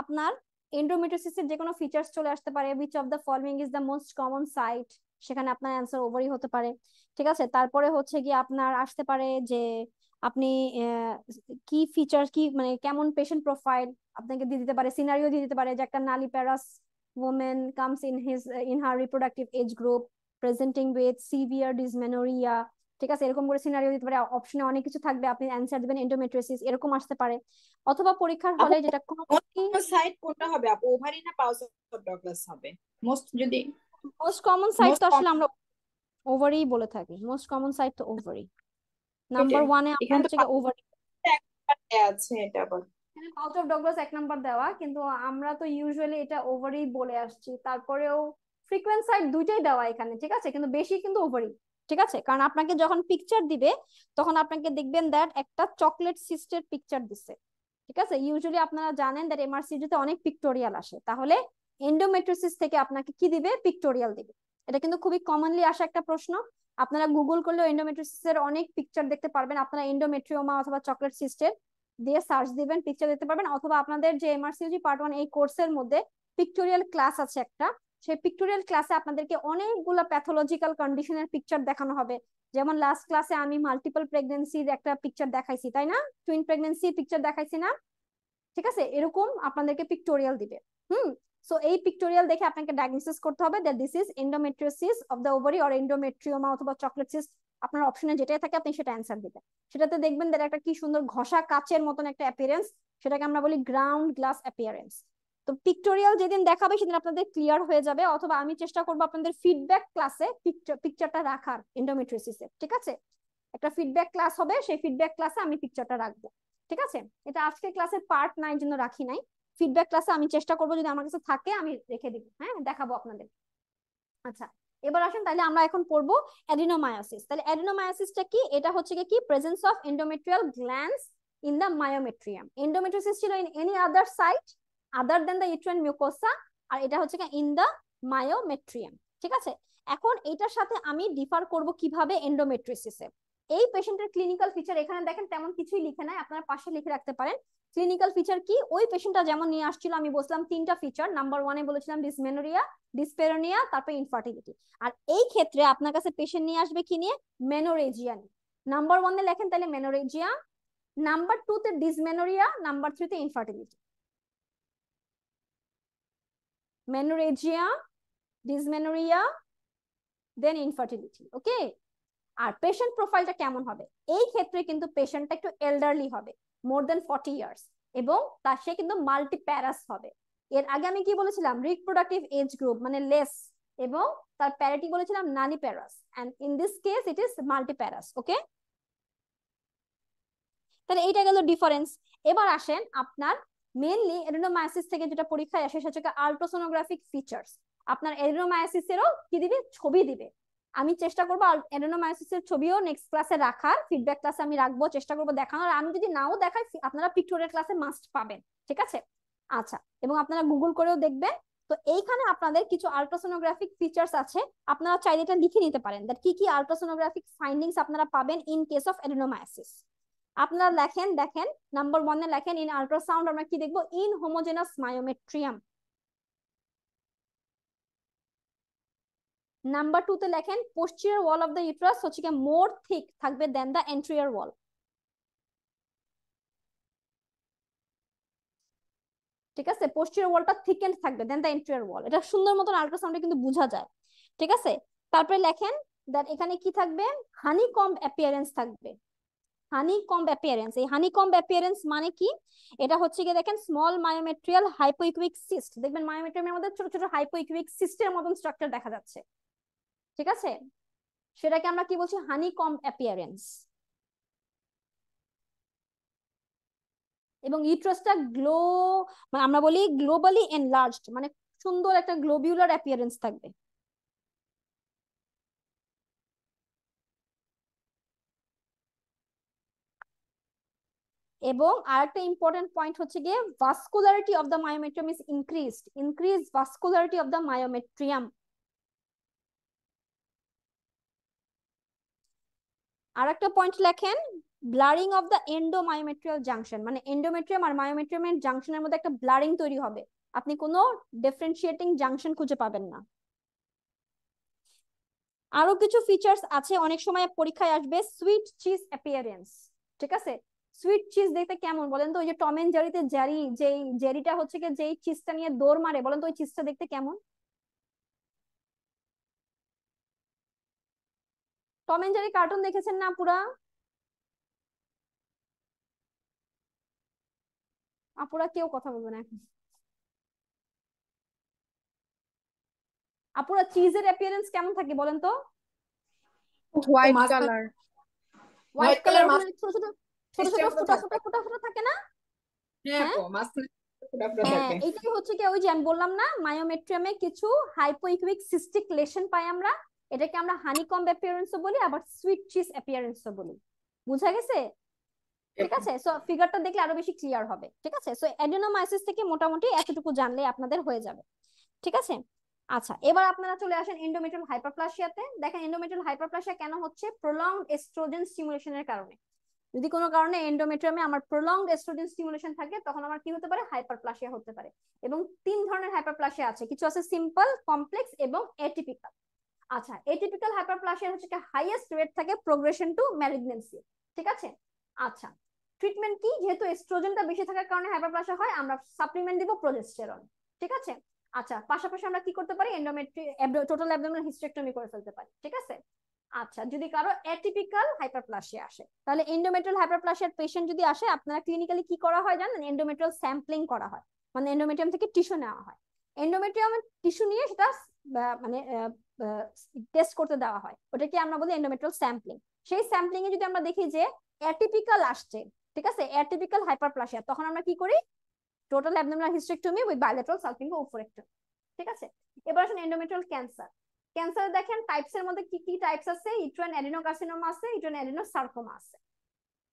আপনার এন্ডোমেট্রিওসিসের যে কোনো ফিচার্স চলে আসতে পারে, which of the following is the most common site, সেখানে আপনার অ্যান্সার ওভারি হতে পারে। ঠিক আছে, তারপরে হচ্ছে কি আপনার আসতে পারে যে আপনি কি ফিচার কি মানে কেমন পেশেন্ট প্রোফাইল আপনাকে দিয়ে দিতে পারে, সিনারিও দিয়ে দিতে পারে যে একটা নালিপ্যারাস woman comes in her reproductive age group presenting with severe dysmenorrhea। ঠিক আছে, এরকম করে সিনারিও দিতে পারে, অপশনে অনেক কিছু থাকবে, আপনি অ্যান্সার দিবেন এন্ডোমেট্রিওসিস, এরকম আসতে পারে। অথবা পরীক্ষার আপু হলে যেটা কোনো সাইড কোনটা হবে আপু, ওভারি না পাউস অফ ডগলাস হবে? মোস্ট যদি মোস্ট কমন সাইট মোস্ট তো কমন আসলে আমরা ওভারি বলে থাকি, মোস্ট কমন সাইট তো ওভারি। নাম্বার এটাই, ওয়ানে আপনার এখানে তো হচ্ছে ওভারি, আছে এটা আবার। এখানে পাউচ অফ ডগলাস 1 নাম্বার দেওয়া, কিন্তু আমরা তো ইউজুয়ালি এটা ওভারি বলে আসছি। তারপরেও ফ্রিকোয়েন্ট সাইট দুইটাই দেওয়া এখানে, ঠিক আছে, কিন্তু বেশি কিন্তু ওভারি। ঠিক আছে, কারণ আপনাকে যখন পিকচার দিবে তখন আপনাকে দেখবেন দ্যাট একটা চকলেট সিস্টের পিকচার দিচ্ছে। ঠিক আছে, ইউজুয়ালি আপনারা জানেন দ্যাট এমআরসিজি তে অনেক পিক্টোরিয়াল আসে, তাহলে এন্ডোমেট্রিওসিস থেকে আপনাকে কি দিবে, পিক্টোরিয়াল দিবে। এটা কিন্তু খুবই কমনলি আসা একটা প্রশ্ন। আপনারা গুগল করলেও এন্ডোমেট্রিওসিস এর অনেক পিকচার দেখতে পারবেন, আপনারা এন্ডোমেট্রিওমা অথবা চকলেট সিস্টের দিয়ে সার্চ দিবেন, পিকচার দেখতে পারবেন। অথবা আপনাদের যে এমআরসিজি পার্ট 1 এই কোর্সের মধ্যে পিক্টোরিয়াল ক্লাস আছে একটা, সেই পিক্টোরিয়াল ক্লাসে আপনাদেরকে অনেকগুলো প্যাথোলজিক্যাল কন্ডিশনের পিকচার দেখানো হবে। যেমন লাস্ট ক্লাসে আমি মাল্টিপল প্রেগন্যান্সির একটা পিকচার দেখাইছি, তাই না, টুইন প্রেগন্যান্সির পিকচার দেখাইছি না? ঠিক আছে, এরকম আপনাদেরকে পিক্টোরিয়াল দিবে। সো এই পিক্টোরিয়াল দেখে আপনাকে ডায়াগনোসিস করতে হবে that this is endometriosis of the ovary or endometrioma অথবা চকলেট সিস্ট। আপনার অপশনে যেটাই থাকে আপনি সেটা অ্যান্সার দিবেন। সেটাতে দেখবেন দ্যাট একটা কি সুন্দর ঘষা কাচের মতন একটা অ্যাপিয়ারেন্স, সেটাকে আমরা বলি গ্রাউন্ড গ্লাস অ্যাপিয়ারেন্স। তো পিক্টোরিয়াল যেদিন দেখাবে সেদিন আপনাদের ক্লিয়ার হয়ে যাবে, অথবা আমি চেষ্টা করবো আপনাদের ফিডব্যাক ক্লাসে পিকচারটা রাখার এন্ডোমেট্রিওসিসের। ঠিক আছে, একটা ফিডব্যাক ক্লাস হবে, সেই ফিডব্যাক ক্লাসে আমি পিকচারটা রাখবো। ঠিক আছে, এটা আজকে ক্লাসের পার্ট নাই জন্য রাখি নাই, ফিডব্যাক ক্লাসে আমি চেষ্টা করবো যদি আমার কাছে থাকে আমি রেখে দিব, হ্যাঁ দেখাবো আপনাদের। আচ্ছা, এবার আসেন তাহলে আমরা এখন পড়বো অ্যাডিনোমায়োসিস। তাহলে অ্যাডিনোমায়োসিসটা কি? এটা হচ্ছে কি presence of endometrial glands in the myometrium. Endometriosis ছিল in any other site other than the uterine mucosa, আর এটা হচ্ছে কি ইন দ্য মায়োমেট্রিয়াম। ঠিক আছে, এখন এটার সাথে আমি ডিফার করব কিভাবে এন্ডোমেট্রিওসিসে। এই পেশেন্টের ক্লিনিক্যাল ফিচার এখানে দেখেন তেমন কিছুই লিখে নাই, আপনারা পাশে লিখে রাখতে পারেন। ক্লিনিক্যাল ফিচার কি, ওই পেশেন্টটা যেমন নিয়ে আসছিল, আমি বলছিলাম 3টা ফিচার, নাম্বার 1-এ বলেছিলাম ডিসমেনোরিয়া, ডিসপেরোনিয়া, তারপর ইনফার্টিলিটি। আর এই ক্ষেত্রে আপনার কাছে পেশেন্ট নিয়ে আসবে কি নিয়ে, মেনোরেজিয়া নিয়ে। নাম্বার 1-এ লেখেন তাহলে মেনোরেজিয়া, নাম্বার 2-তে ডিসমেনোরিয়া, নাম্বার 3-তে infertility. Menorrhagia, dysmenorrhoea, then infertility. Okay, আর পেশেন্ট প্রোফাইলটা কেমন হবে? এই ক্ষেত্রে কিন্তু পেশেন্টটা একটু এল্ডারলি হবে, মোর দেন 40 ইয়ার্স, এবং তার সে কিন্তু মাল্টিপ্যারাস হবে। এর আগে আমি কি বলেছিলাম, রিপ্রোডাক্টিভ এজ গ্রুপ মানে লেস, এবং তার প্যারিটি বলেছিলাম nulliparous, and in this case it is multiparous. Okay, তাহলে এইটা গেল ডিফারেন্স। এবার আসেন আপনার মেইনলি এডেনোমায়োসিস থেকে যেটা পরীক্ষায় আসে সেটা হচ্ছে আল্ট্রাসোনোগ্রাফিক ফিচার্স। আপনার এডেনোমায়োসিসেরও কি দিবে, ছবি দিবে। আমি চেষ্টা করবো এডেনোমায়োসিসের ছবিও নেক্সট ক্লাসে রাখার, ফিডব্যাক ক্লাসে আমি রাখবো, চেষ্টা করবো দেখানোর। আমি যদি নাও দেখাই আপনারা পিক্টোরিয়াল ক্লাসে মাস্ট পাবেন। ঠিক আছে, আচ্ছা, এবং আপনারা গুগল করেও দেখবেন। তো এইখানে আপনাদের কিছু আল্ট্রাসোনোগ্রাফিক ফিচার্স আছে, আপনারা চাইলে এটা লিখে নিতে পারেন দ্যাট কি কি আল্ট্রাসোনোগ্রাফিক ফাইন্ডিংস আপনারা পাবেন ইন কেস অফ এডেনোমায়োসিস। আপনারা লেখেন, দেখেন নাম্বার 1-এ লেখেন ইন আল্ট্রাসাউন্ড আমরা কি দেখবো, ইন হোমোজেনাস মায়োমেট্রিয়াম। নাম্বার 2-তে লেখেন posterior wall of the uterus হচ্ছে কি মোর থিক থাকবে দেন দ্য এন্ট্রিয়ার ওয়াল। ঠিক আছে, পোস্টিরিয়র ওয়ালটা থিকেন্ড থাকবে দেন দ্য এন্ট্রিয়ার ওয়াল, এটা সুন্দর মতন আল্ট্রাসাউন্ডে কিন্তু বোঝা যায়। ঠিক আছে, তারপরে লেখেন দ্যাট এখানে কি থাকবে, হানিকম্ব অ্যাপিয়ারেন্স থাকবে। হানিকম্ব অ্যাপিয়ারেন্স, এই হানিকম্ব অ্যাপিয়ারেন্স মানে কি, এটা হচ্ছে কি দেখেন স্মল মায়োমেট্রিয়াল হাইপোইকুইক সিস্ট, দেখবেন মায়োমেট্রিয়ামের মধ্যে ছোট ছোট হাইপোইকুইক সিস্টের মতন স্ট্রাকচার দেখা যাচ্ছে। ঠিক আছে, সেটাকে আমরা কি বলছি, হানিকম্ব অ্যাপিয়ারেন্স। এবং ইউট্রাসটা মানে আমরা বলি গ্লোবালি এনলার্জড, মানে সুন্দর একটা গ্লোবিউলার অ্যাপিয়ারেন্স থাকবে। এবং আরেকটা ইম্পর্টেন্ট পয়েন্ট হচ্ছে গিয়ে vascularity of the myometrium is increase vascularity of the myometrium. আরেকটা পয়েন্ট লেখেন ব্লারিং অফ দ্য এন্ডোমায়োমেট্রিয়াল জাংশন, মানে এন্ডোমেট্রিয়াম আর মায়োমেট্রিয়ামের জাংশনের মধ্যে একটা ব্লারিং তৈরি হবে, আপনি কোনো ডিফারেন্সিয়েটিং জাংশন খুঁজে পাবেন না। আরো কিছু ফিচার্স আছে, অনেক সময় পরীক্ষায় আসবে, সুইট চিজ অ্যাপিয়ারেন্স। ঠিক আছে, সুইট চিজ দেখতে কেমন বলেন তো? ওই যে টম এন্ড জেরিতে জেরি, যেই জেরিটা হচ্ছে কি যেই চিজটা নিয়ে দৌড় মারে, বলেন তো ওই চিজটা দেখতে কেমন? টম এন্ড জেরি কার্টুন দেখেছেন না পুরা? আপুরা কেউ কথা বলবে না এখন। আপুরা চিজের অ্যাপিয়ারেন্স কেমন থাকে বলেন তো? White colour. হোয়াইট কালার, ওখানে ছোট ছোট ছোট ছোট সিস্টেম ফোটা ফোটা ফোটা ফোটা থাকে না? হ্যাঁ হ্যাঁ, আপু, মাঝখানে ফোঁটা ফোঁটা হ্যাঁ, থাকে। এইটাই হচ্ছে কি ওই যে আমি বললাম না, মায়োমেট্রিয়ামে কিছু হাইপোইকুইক সিস্টিক লেশন পাই আমরা, এটাকে আমরা হানিকম্ব অ্যাপিয়ারেন্সও বলি, আবার সুইট চিজ অ্যাপিয়ারেন্সও বলি। বুঝা গেছে? ঠিক আছে, সো ফিগারটা দেখলে আরো বেশি ক্লিয়ার হবে। ঠিক আছে, সো অ্যাডেনোমাইসিস থেকে মোটামুটি এতটুকু জানলে আপনাদের হয়ে যাবে। ঠিক আছে, আচ্ছা, এবার আপনারা চলে আসেন এন্ডোমেট্রিয়াল হাইপারপ্লাসিয়াতে। দেখেন এন্ডোমেট্রিয়াল হাইপারপ্লাসিয়া কেন হচ্ছে? প্রলংড এস্ট্রোজেন স্টিমুলেশনের কারণে। যদি কোনো কারণে এন্ডোমেট্রিয়ামে আমার প্রলংড এস্ট্রোজেন স্টিমুলেশন থাকে, তখন আমার কি হতে পারে? হাইপারপ্লাসিয়া হতে পারে। এবং তিন ধরনের হাইপারপ্লাসিয়া আছে, কিছু আছে সিম্পল, কমপ্লেক্স এবং এটিপিক্যাল। আচ্ছা, এটিপিক্যাল হাইপারপ্লাসিয়া হচ্ছে হাইয়েস্ট রেট থাকে প্রোগ্রেশন টু ম্যালিগন্যান্সি। ঠিক আছে, আচ্ছা, ট্রিটমেন্ট কি? যেহেতু এস্ট্রোজেনটা বেশি থাকার কারণে হাইপারপ্লাসিয়া হয়, আমরা সাপ্লিমেন্ট দিব প্রজেস্টেরন। ঠিক আছে, আচ্ছা, পাশাপাশি আমরা কি করতে পারি? টোটাল অ্যাবডোমিনাল হিস্টেরেক্টমি করে ফেলতে পারি। ঠিক আছে, আচ্ছা, যদি কারো অ্যাটিপিক্যাল হাইপারপ্লাসিয়া আসে, তাহলে এন্ডোমেট্রিয়াল হাইপারপ্লাসিয়ার পেশেন্ট যদি আসে, আপনারা ক্লিনিক্যালি কি করা হয় জানেন? এন্ডোমেট্রিয়াল স্যাম্পলিং করা হয়, মানে এন্ডোমেট্রিয়াম থেকে টিস্যু নেওয়া হয়। এন্ডোমেট্রিয়াম টিস্যু নিয়ে সেটা মানে টেস্ট করতে দেওয়া হয়, ওটাকে আমরা বলি এন্ডোমেট্রিয়াল স্যাম্পলিং। সেই স্যাম্পলিং এ যদি আমরা দেখি যে অ্যাটিপিক্যাল আসছে, ঠিক আছে, অ্যাটিপিক্যাল হাইপারপ্লাসিয়া, তখন আমরা কি করি? Total abdominal hysterectomy with bilateral salpingo oophorectomy. ঠিক আছে, এবার আসেন এন্ডোমেট্রিয়াল ক্যান্সার। ক্যান্সারে দেখেন টাইপস এর মধ্যে কি কি টাইপস আছে? ইউটেরাইন অ্যাডিনোকার্সিনোমা আছে, ইউটেরাইন অ্যাডিনোসার্কোমা আছে।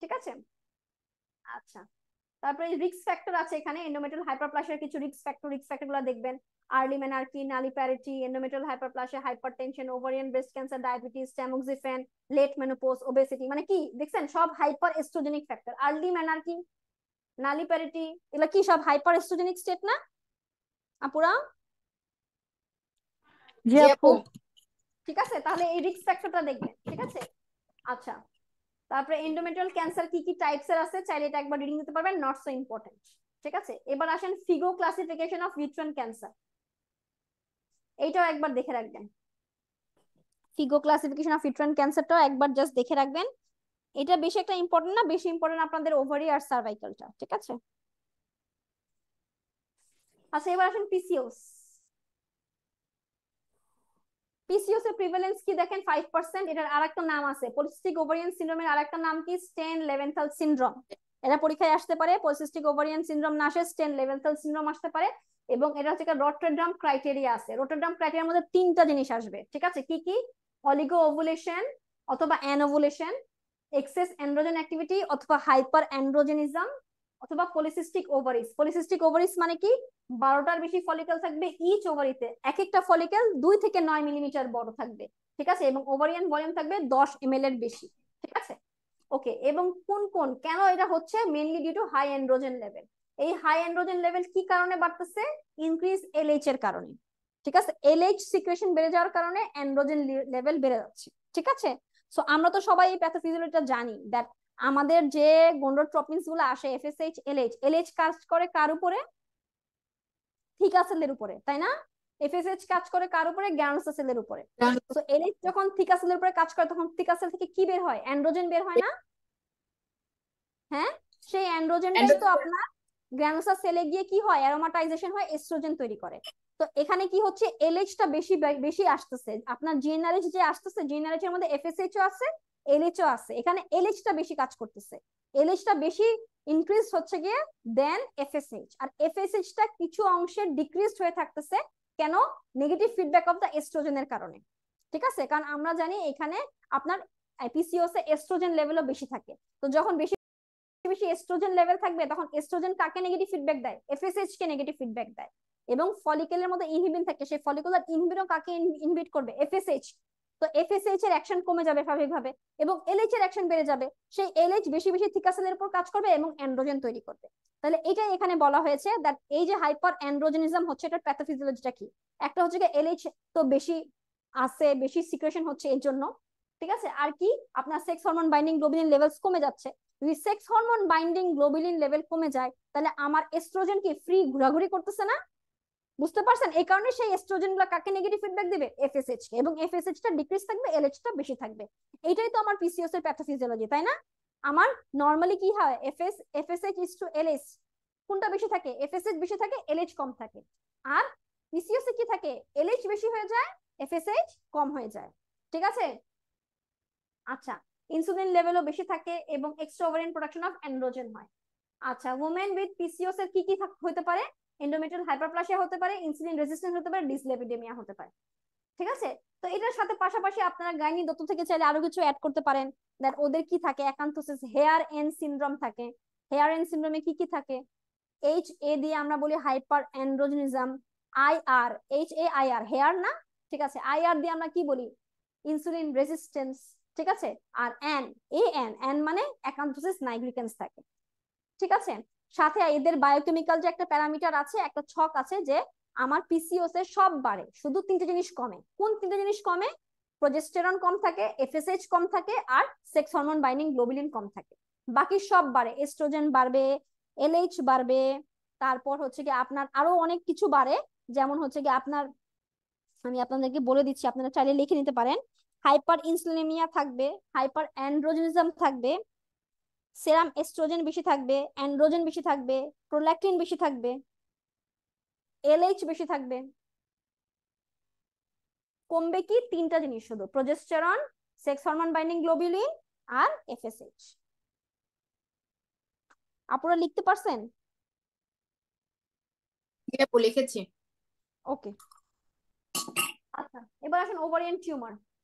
ঠিক আছে, আচ্ছা, তারপরে রিস্ক ফ্যাক্টর আছে এখানে, এন্ডোমেট্রিয়াল হাইপারপ্লাসিয়ার কিছু রিস্ক ফ্যাক্টর গুলো দেখবেন। Early menarche, nulliparity, endometrial hyperplasia, hypertension, ovarian breast cancer, diabetes, tamoxifen, late menopause, obesity, মানে কি দেখছেন? সব hyper oestrogenic factor. Early menarche, nulliparity, এগুলো কি সব হাইপার এস্ট্রোজেনিক স্টেট না আপুরা? জি আপু। ঠিক আছে, তাহলে এই রিস্ক ফ্যাক্টরটা দেখবেন। ঠিক আছে, আচ্ছা, তারপরে এন্ডোমেট্রিয়াল ক্যান্সার কি কি টাইপস এর আছে, চাইলে এটা একবার রিডিং দিতে পারবেন, নট সো ইম্পর্টেন্ট। ঠিক আছে, এবার আসেন Figo classification of uterine cancer, এইটাও একবার দেখে রাখবেন। ফিগো ক্লাসিফিকেশন অফ ইউট্রাইন ক্যান্সারটাও একবার জাস্ট দেখে রাখবেন। এটা বেশি একটা ইম্পর্টেন্ট না, বেশি ইম্পর্টেন্ট আপনাদের ওভারি আর সার্ভাইকালটা। ঠিক আছে, আচ্ছা, এবার আসেন পিসিওস। পিসিওস এর প্রিভ্যালেন্স কি দেখেন? 5%। এটার আরেকটা নাম আছে, পলিসিস্টিক ওভারিয়ান সিনড্রোমের আরেকটা নাম কি? স্টেন লেভেনথাল সিনড্রোম। এটা পরীক্ষায় আসতে পারে, পলিসিস্টিক ওভারিয়ান সিনড্রোম না আসে স্টেন লেভেনথাল সিনড্রোম আসতে পারে। এবং এটা হচ্ছে রটারডাম ক্রাইটেরিয়া আছে, রটারডাম ক্রাইটেরিয়ার মধ্যে তিনটা জিনিস আসবে। ঠিক আছে, কি কি? অলিগো ওভুলেশন অথবা অ্যানোভুলেশন, এক্সেস অ্যান্ড্রোজেন অ্যাক্টিভিটি অথবা হাইপার অ্যান্ড্রোজেনিজম, অথবা পলিসিস্টিক ওভারিস। পলিসিস্টিক ওভারিস মানে কি? 12টার বেশি ফলিকল থাকবে ইচ ওভারিতে, এক একটা ফলিকল 2 থেকে 9 মিলিমিটার বড় থাকবে। ঠিক আছে, এবং ওভারিয়ান ভলিউম থাকবে 10 ml এর বেশি। ঠিক আছে, ওকে, এবং কোন কোন কেন এটা হচ্ছে? Mainly due to high androgen level. এই হাই অ্যান্ড্রোজেন লেভেল কি কারণে বাড়তেছে? ইনক্রিজ এলএইচ এর কারণে। ঠিক আছে, এলএইচ সিক্রেশন বেড়ে যাওয়ার কারণে অ্যান্ড্রোজেন লেভেল বেড়ে যাচ্ছে। ঠিক আছে, সো আমরা তো সবাই এই প্যাথোফিজিওলজিটা জানি, দ্যাট আমাদের যে গন্ডোট্রপিনস গুলো আসে, এফএসএইচ, এলএইচ, এলএইচ কাজ করে কার উপরে? থিকা সেলের উপরে, তাই না? এফএসএইচ কাজ করে কার উপরে? গ্রানুলোসা সেলের উপরে। তো এলএইচ যখন থিকা সেলের উপরে কাজ করে, তখন থিকা সেল থেকে কি বের হয়? অ্যান্ড্রোজেন বের হয় না? হ্যাঁ, সেই অ্যান্ড্রোজেনটাই তো আপনার গ্রানুলোসা সেলে গিয়ে কি হয়? অ্যারোমাটাইজেশন হয়, এস্ট্রোজেন তৈরি করে। তো এখানে কি হচ্ছে? এলএইচটা বেশি বেশি আসতেছে, আপনার জিএনআরএইচ যে আসতেছে, জিএনআরএইচ এর মধ্যে এফএসএইচও আছে, এলএইচও আছে, এখানে এলএইচটা বেশি কাজ করতেছে, এলএইচটা বেশি ইনক্রিজ হচ্ছে গিয়ে দেন এফএসএইচ। আর এফএসএইচটা কিছু অংশে ডিক্রিজড হয়ে থাকতেছে, কেন? নেগেটিভ ফিডব্যাক অফ দা এস্ট্রোজেনের কারণে। ঠিক আছে, কারণ আমরা জানি এখানে আপনার পিসিওএস এ এস্ট্রোজেন লেভেলও বেশি থাকে। তো যখন বেশি বেশি এস্ট্রোজেন লেভেল থাকবে, তখন এস্ট্রোজেন কাকে নেগেটিভ ফিডব্যাক দেয়? এফএসএইচ কে নেগেটিভ ফিডব্যাক দেয়। এবং ফলিকেলের মধ্যে ইনহিবিন থাকে, সেই ফলিকুলার ইনহিবিনও কাকে ইনহিবিট করবে? এফএসএইচ। তো এফএসএইচ এর অ্যাকশন কমে যাবে স্বাভাবিকভাবে এবং এলএইচ এর অ্যাকশন বেড়ে যাবে। সেই এলএইচ বেশি বেশি থিকাসেলের উপর কাজ করবে এবং অ্যান্ড্রোজেন তৈরি করবে। তাহলে এটাই এখানে বলা হয়েছে দ্যাট এই যে হাইপার অ্যান্ড্রোজেনিজম হচ্ছে এটার প্যাথোফিজিওলজিটা কি। একটা হচ্ছে কি এলএইচ তো বেশি আছে, বেশি সিক্রেশন হচ্ছে এর জন্য, ঠিক আছে। আর কি আপনার sex hormone binding globulin levels কমে যাচ্ছে। যদি sex hormone binding globulin level কমে যায় তাহলে আমার এস্ট্রোজেন কি ফ্রি ঘোরাঘুরি করতেছে না, বুঝতে পারছেন। এই কারণে সেই এস্ট্রোজেন গুলো কাকে নেগেটিভ ফিডব্যাক দিবে, এফএসএইচ কে, এবং এফএসএইচ টা ডিক্রিজ থাকবে, এলএইচ টা বেশি থাকবে। এইটাই তো আমার পিসিওএস এর প্যাথোফিজিওলজি, তাই না। আমার নরমালি কি হয়, এফএসএইচ ইজ টু এলএইচ, কোনটা বেশি থাকে, এফএসএইচ বেশি থাকে, এলএইচ কম থাকে। আর পিসিওএস এ কি থাকে, এলএইচ বেশি হয়ে যায়, এফএসএইচ কম হয়ে যায়, ঠিক আছে। আচ্ছা, ইনসুলিন লেভেলও বেশি থাকে এবং extra ovarian production of androgen হয়। আচ্ছা, ওমেন উইথ পিসিওএস এর কি কি হতে পারে, এন্ডোমেট্রিয়াল হাইপারপ্লাসিয়া হতে পারে, ইনসুলিন রেজিস্ট্যান্স হতে পারে, ডিসলিপিডেমিয়া হতে পারে, ঠিক আছে। তো এটার সাথে পাশাপাশি আপনারা গাইনি দত্ত থেকে চাইলে আরো কিছু অ্যাড করতে পারেন, দ্যাট ওদের কি থাকে, অ্যাকান্থোসিস, হেয়ার এন্ড সিনড্রোম থাকে। হেয়ার এন্ড সিনড্রোমে কি কি থাকে, এইচ এ দিয়ে আমরা বলি hyper androgenism, I R, H A I R hair না, ঠিক আছে, আই আর দিয়ে আমরা কি বলি, ইনসুলিন রেজিস্ট্যান্স, ঠিক আছে। আর এন, এ এন, এন মানে অ্যাকান্থোসিস নাইগ্রিকেন্স থাকে, ঠিক আছে। সাথে এদের বায়োকেমিক্যাল যে একটা প্যারামিটার আছে, একটা ছক আছে, যে আমার পিসিওএস এর সব বাড়ে, শুধু তিনটে জিনিস কমে। কোন তিনটে জিনিস কমে, প্রোজেস্টেরন কম থাকে, এফএসএইচ কম থাকে, আর সেক্স হরমোন বাইন্ডিং গ্লোবুলিন কম থাকে। বাকি সব বাড়ে, এস্ট্রোজেন বাড়বে, এলএইচ বাড়বে, তারপর হচ্ছে কি আপনার আরো অনেক কিছু বাড়ে, যেমন হচ্ছে কি আপনার, আমি আপনাদেরকে বলে দিচ্ছি, আপনারা চাইলে লিখে নিতে পারেন। হাইপার ইনসুলিনেমিয়া থাকবে, হাইপার অ্যান্ড্রোজেনিজম থাকবে, সেরাম এস্ট্রোজেন বেশি থাকবে, অ্যান্ড্রোজেন বেশি থাকবে, প্রোল্যাক্টিন বেশি থাকবে, এলএইচ বেশি থাকবে। কমবে কি, তিনটা জিনিস শুধু, progesterone, sex hormone binding globulin, আর এফএসএইচ। আপনারা লিখতে পারছেন? লিখেছি। ওকে, আচ্ছা এবার আসেন ওভারিয়ান টিউমার।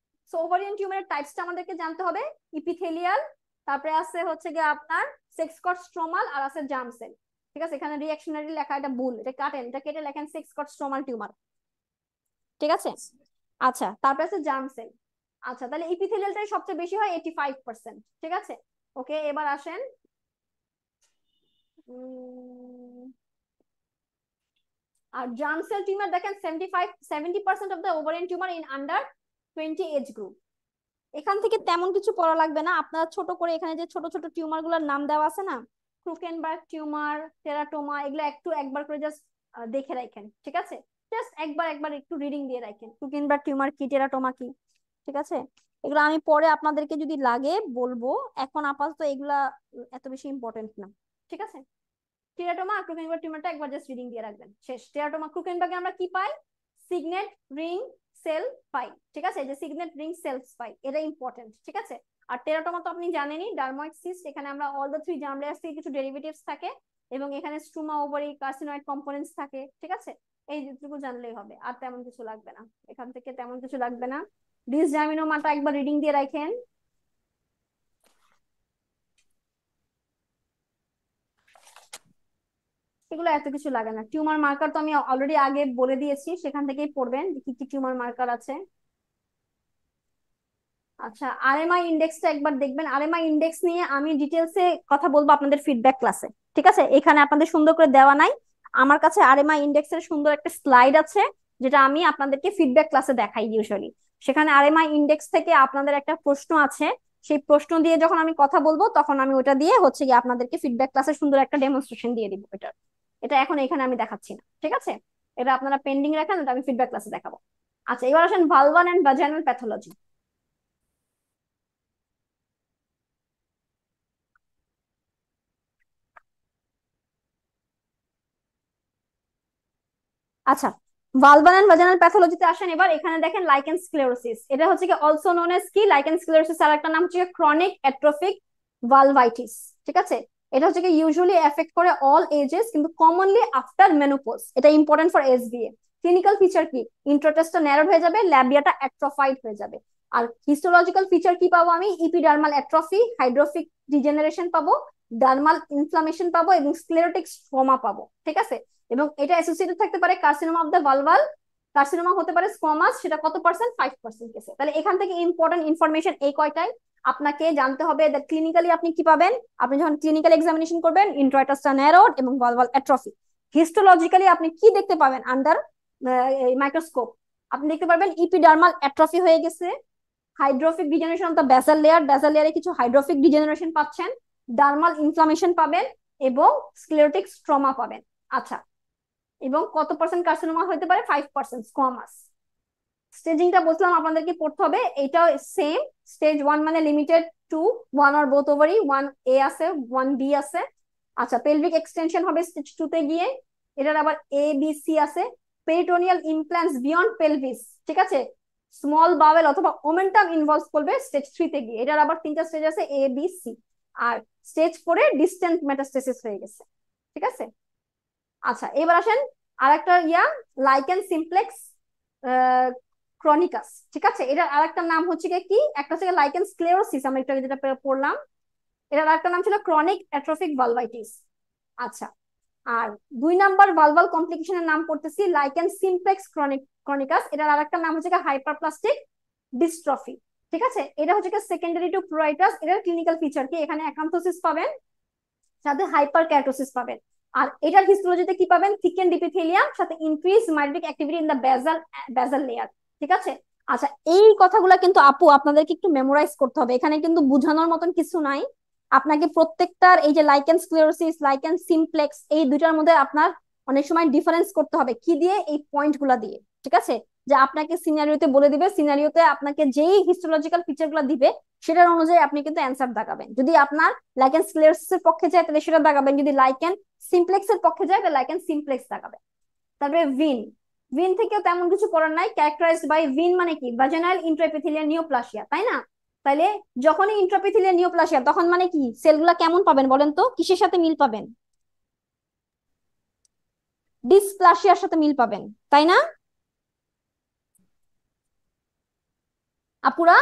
সো ওভারিয়ান টিউমারের টাইপসটা আমাদেরকে জানতে হবে। ইপিথেলিয়াল, তারপরে আছে হচ্ছে গিয়ে আপনার সেক্স কট স্ট্রোমাল, আর আছে জার্ম সেল, ঠিক আছে। এখানে রিঅ্যাকশনারি লেখা, এটা ভুল, এটা কাটেন, এটা কেটে লেখেন সেক্স কট স্ট্রোমাল টিউমার, ঠিক আছে। আচ্ছা, তারপরে আছে জার্ম সেল। আচ্ছা, তাহলে ইপিথেলিয়ালটাই সবচেয়ে বেশি হয়, 85%, ঠিক আছে। ওকে, এবার আসেন আর জার্ম সেল টিউমার দেখেন 70% of the ovarian tumour in under 20 age group. এখান থেকে তেমন কিছু পড়া লাগবে না, আপনারা ছোট করে এখানে যে ছোট ছোট টিউমার গুলোর নাম দেওয়া আছে না, ক্রুকেনবার্গ টিউমার, টেরাটোমা, এগুলো একবার করে জাস্ট দেখে রাখেন, ঠিক আছে। জাস্ট একবার একটু রিডিং দিয়ে রাখেন, ক্রুকেনবার্গ টিউমার কি, টেরাটোমা কি, ঠিক আছে। এগুলো আমি পরে আপনাদেরকে যদি লাগে বলবো, এখন আপাতত এগুলা এত বেশি ইম্পর্টেন্ট না, ঠিক আছে। টেরাটোমা আর ক্রুকেনবার্গ টিউমারটা একবার জাস্ট রিডিং দিয়ে রাখবেন, শেষ। টেরাটোমা ক্রুকেনবার্গে আমরা কি পাই, সিগনেট রিং সেল পাই, ঠিক আছে, যে সিগনেট রিং সেলস পাই, এটা ইম্পর্টেন্ট, ঠিক আছে। আর টেরাটোমা তো আপনি জানেনই, ডার্ময়েড সিস্ট, এখানে আমরা all the three germ layers থেকে কিছু ডেরিভেটিভস থাকে এবং এখানে স্ট্রুমা ওভারি কার্সিনয়েড কম্পোনেন্টস থাকে, ঠিক আছে। এই যেটুকু জানলেই হবে, আর তেমন কিছু লাগবে না, এখান থেকে তেমন কিছু লাগবে না। ডিসজার্মিনোমাটা একবার রিডিং দিয়ে রাখেন। এগুলো এত কিছু লাগে না। টিউমার মার্কার তো আমি অলরেডি আগে বলে দিয়েছি, সেখান থেকেই পড়বেন কি কি টিউমার মার্কার আছে। আচ্ছা, আরএমআই ইন্ডেক্সটা একবার দেখবেন। আরএমআই ইন্ডেক্স নিয়ে আমি ডিটেলসে কথা বলবো আপনাদের ফিডব্যাক ক্লাসে, ঠিক আছে। এখানে আপনাদের সুন্দর করে দেওয়া নাই, আমার কাছে আরএমআই ইন্ডেক্সের সুন্দর একটা স্লাইড আছে, যেটা আমি আপনাদেরকে ফিডব্যাক ক্লাসে দেখাই ইউজুয়ালি। সেখানে আরএমআই ইন্ডেক্স থেকে আপনাদের একটা প্রশ্ন আছে, সেই প্রশ্ন দিয়ে যখন আমি কথা বলবো তখন আমি ওটা দিয়ে হচ্ছে গিয়ে আপনাদেরকে ফিডব্যাক ক্লাসে সুন্দর একটা ডেমনস্ট্রেশন দিয়ে দিব। এটা এটা এখন এখানে আমি দেখাচ্ছি না, ঠিক আছে। এটা আপনারা পেন্ডিং রাখেন, এটা আমি ফিডব্যাক ক্লাসে দেখাবো। আচ্ছা, এবার আসেন ভালভাল এন্ড ভাজাইনাল প্যাথোলজি। আচ্ছা, ভালভাল এন্ড ভাজাইনাল প্যাথোলজিতে আসেন। এবার এখানে দেখেন লাইকেন স্ক্লেরোসিস, এটা হচ্ছে কি অলসো নোন এজ কি, লাইকেন স্ক্লেরোসিস আর একটা নাম হচ্ছে ক্রনিক অ্যাট্রোফিক ভালভাইটিস, ঠিক আছে। এটা হচ্ছে কি ইউজুয়ালি এফেক্ট করে অল এজেস, কিন্তু কমনলি আফটার মেনোপজ। এটা important for SBA. Clinical feature কি, ইন্ট্রোটেস্টা ন্যারোড হয়ে যাবে, ল্যাবিয়াটা অ্যাট্রোফাইড হয়ে যাবে। আর হিস্টোলজিক্যাল ফিচার কি পাবো আমি, ইপিডার্মাল অ্যাট্রফি, হাইড্রোফিক ডিজেনারেশন পাবো, ডার্মাল ইনফ্লামেশন পাবো এবং স্ক্লেরোটিক স্ট্রমা পাবো, ঠিক আছে। এবং এটা অ্যাসোসিয়েটেড থাকতে পারে carcinoma of the vulval, carcinoma হতে পারে স্কোয়ামাস, সেটা কত পার্সেন্ট? 5% কেসে। তাহলে এখান থেকে ইম্পর্টেন্ট ইনফরমেশন এই কয়টাই আপনাকে জানতে হবে। দ্যাট ক্লিনিক্যালি আপনি কি পাবেন, আপনি যখন ক্লিনিক্যাল এক্সামিনেশন করবেন, ইন্ট্রাইটাসটা ন্যারোড এবং ভালভাল অ্যাট্রফি। হিস্টোলজিক্যালি আপনি কি দেখতে পাবেন আন্ডার মাইক্রোস্কোপ? আপনি দেখতে পারবেন ইপিডার্মাল অ্যাট্রফি হয়ে গেছে, হাইড্রোফিক ডিজেনারেশন অফ দ্য বেসাল লেয়ারে কিছু হাইড্রোফিক ডিজেনারেশন পাচ্ছেন, ডার্মাল ইনফ্লামেশন পাবেন এবং স্ক্লেরোটিক স্ট্রমা পাবেন। আচ্ছা, এবং কত পার্সেন্ট কার্সিনোমা হতে পারে? 5% স্কোয়ামাস। স্টেজিংটা বলছিলাম আপনাদেরকে পড়তে হবে, এটাও সেম। স্টেজ 1 মানে limited to 1 or both ovary, 1A আছে 1B আছে। আচ্ছা, পেলভিক এক্সটেনশন হবে স্টেজ 2 তে গিয়ে, এটার আবার ABC আছে। পেরিটোনিয়াল ইমপ্ল্যান্টস বিয়ন্ড পেলভিস, ঠিক আছে, স্মল বাওয়েল অথবা ওমেন্টাম ইনভলভ করবে স্টেজ 3 তে গিয়ে। এটার আবার 3টা স্টেজ আছে, ABC। আর স্টেজ 4 এ ডিস্টেন্ট মেটাস্টেসিস হয়ে গেছে, ঠিক আছে। আচ্ছা, এবার আসেন আরেকটা লাইকেন সিমপ্লেক্স ক্রনিকাস, ঠিক আছে। এটার আরেকটা নাম হচ্ছে কি, একটা হচ্ছে লাইকেন স্ক্লেরোসিস, আমরা একটু যেটা পড়লাম। এটার আরেকটা নাম ছিল ক্রনিক অ্যাট্রফিক ভালভাইটিস। আচ্ছা, আর 2 নাম্বার ভালভাল কমপ্লিকেশনের নাম পড়তেছি লাইকেন সিমপ্লেক্স ক্রনিকাস। এটার আরেকটা নাম হচ্ছে হাইপারপ্লাস্টিক ডিস্ট্রফি, ঠিক আছে। এটা হচ্ছে সেকেন্ডারি টু প্লুরাইটাস। এটার ক্লিনিক্যাল ফিচার কি, এখানে অ্যাকান্থোসিস পাবেন, সাথে হাইপারকেরাটোসিস পাবেন। আর এটার হিস্টোলজিতে কি পাবেন? থিকেন্ড এপিথেলিয়াম, সাথে increase mitotic activity in the basal layer, ঠিক আছে। আচ্ছা, এই কথাগুলো কিন্তু আপু আপনাদেরকে একটু মেমোরাইজ করতে হবে, এখানে কিন্তু বুঝানোর মতন কিছু নাই। আপনাকে প্রত্যেকটার এই যে লাইকেন স্ক্লেরোসিস, লাইকেন সিমপ্লেক্স, এই দুইটার মধ্যে আপনার অনেক সময় ডিফারেন্স করতে হবে কি দিয়ে, এই পয়েন্ট গুলা দিয়ে, ঠিক আছে। যে আপনাকে সিনারিওতে বলে দিবে, সিনারিওতে আপনাকে যেই হিস্টোলজিক্যাল ফিচার গুলা দিবে সেটার অনুযায়ী আপনি কিন্তু অ্যান্সার দাগাবেন। যদি আপনার লাইকেন স্ক্লেরোসিস এর পক্ষে যায় তাহলে সেটা দাগাবেন, যদি লাইকেন সিমপ্লেক্স এর পক্ষে যায় তাহলে লাইকেন সিমপ্লেক্স দাগাবেন। তারপরে ভিন, ভিন থেকেও তেমন কিছু করার নাই। ক্যারেক্টারাইজড বাই ভিন মানে কি, ভাজাইনাল ইন্ট্রাএপিথেলিয়াল নিওপ্লাসিয়া, তাই না? তাইলে যখনই ইন্ট্রাএপিথেলিয়াল নিওপ্লাসিয়া, তখন মানে কি সেলগুলা কেমন পাবেন বলেন তো, কিসের সাথে মিল পাবেন? ডিসপ্লাসিয়ার সাথে মিল পাবেন, তাই না আপুরা?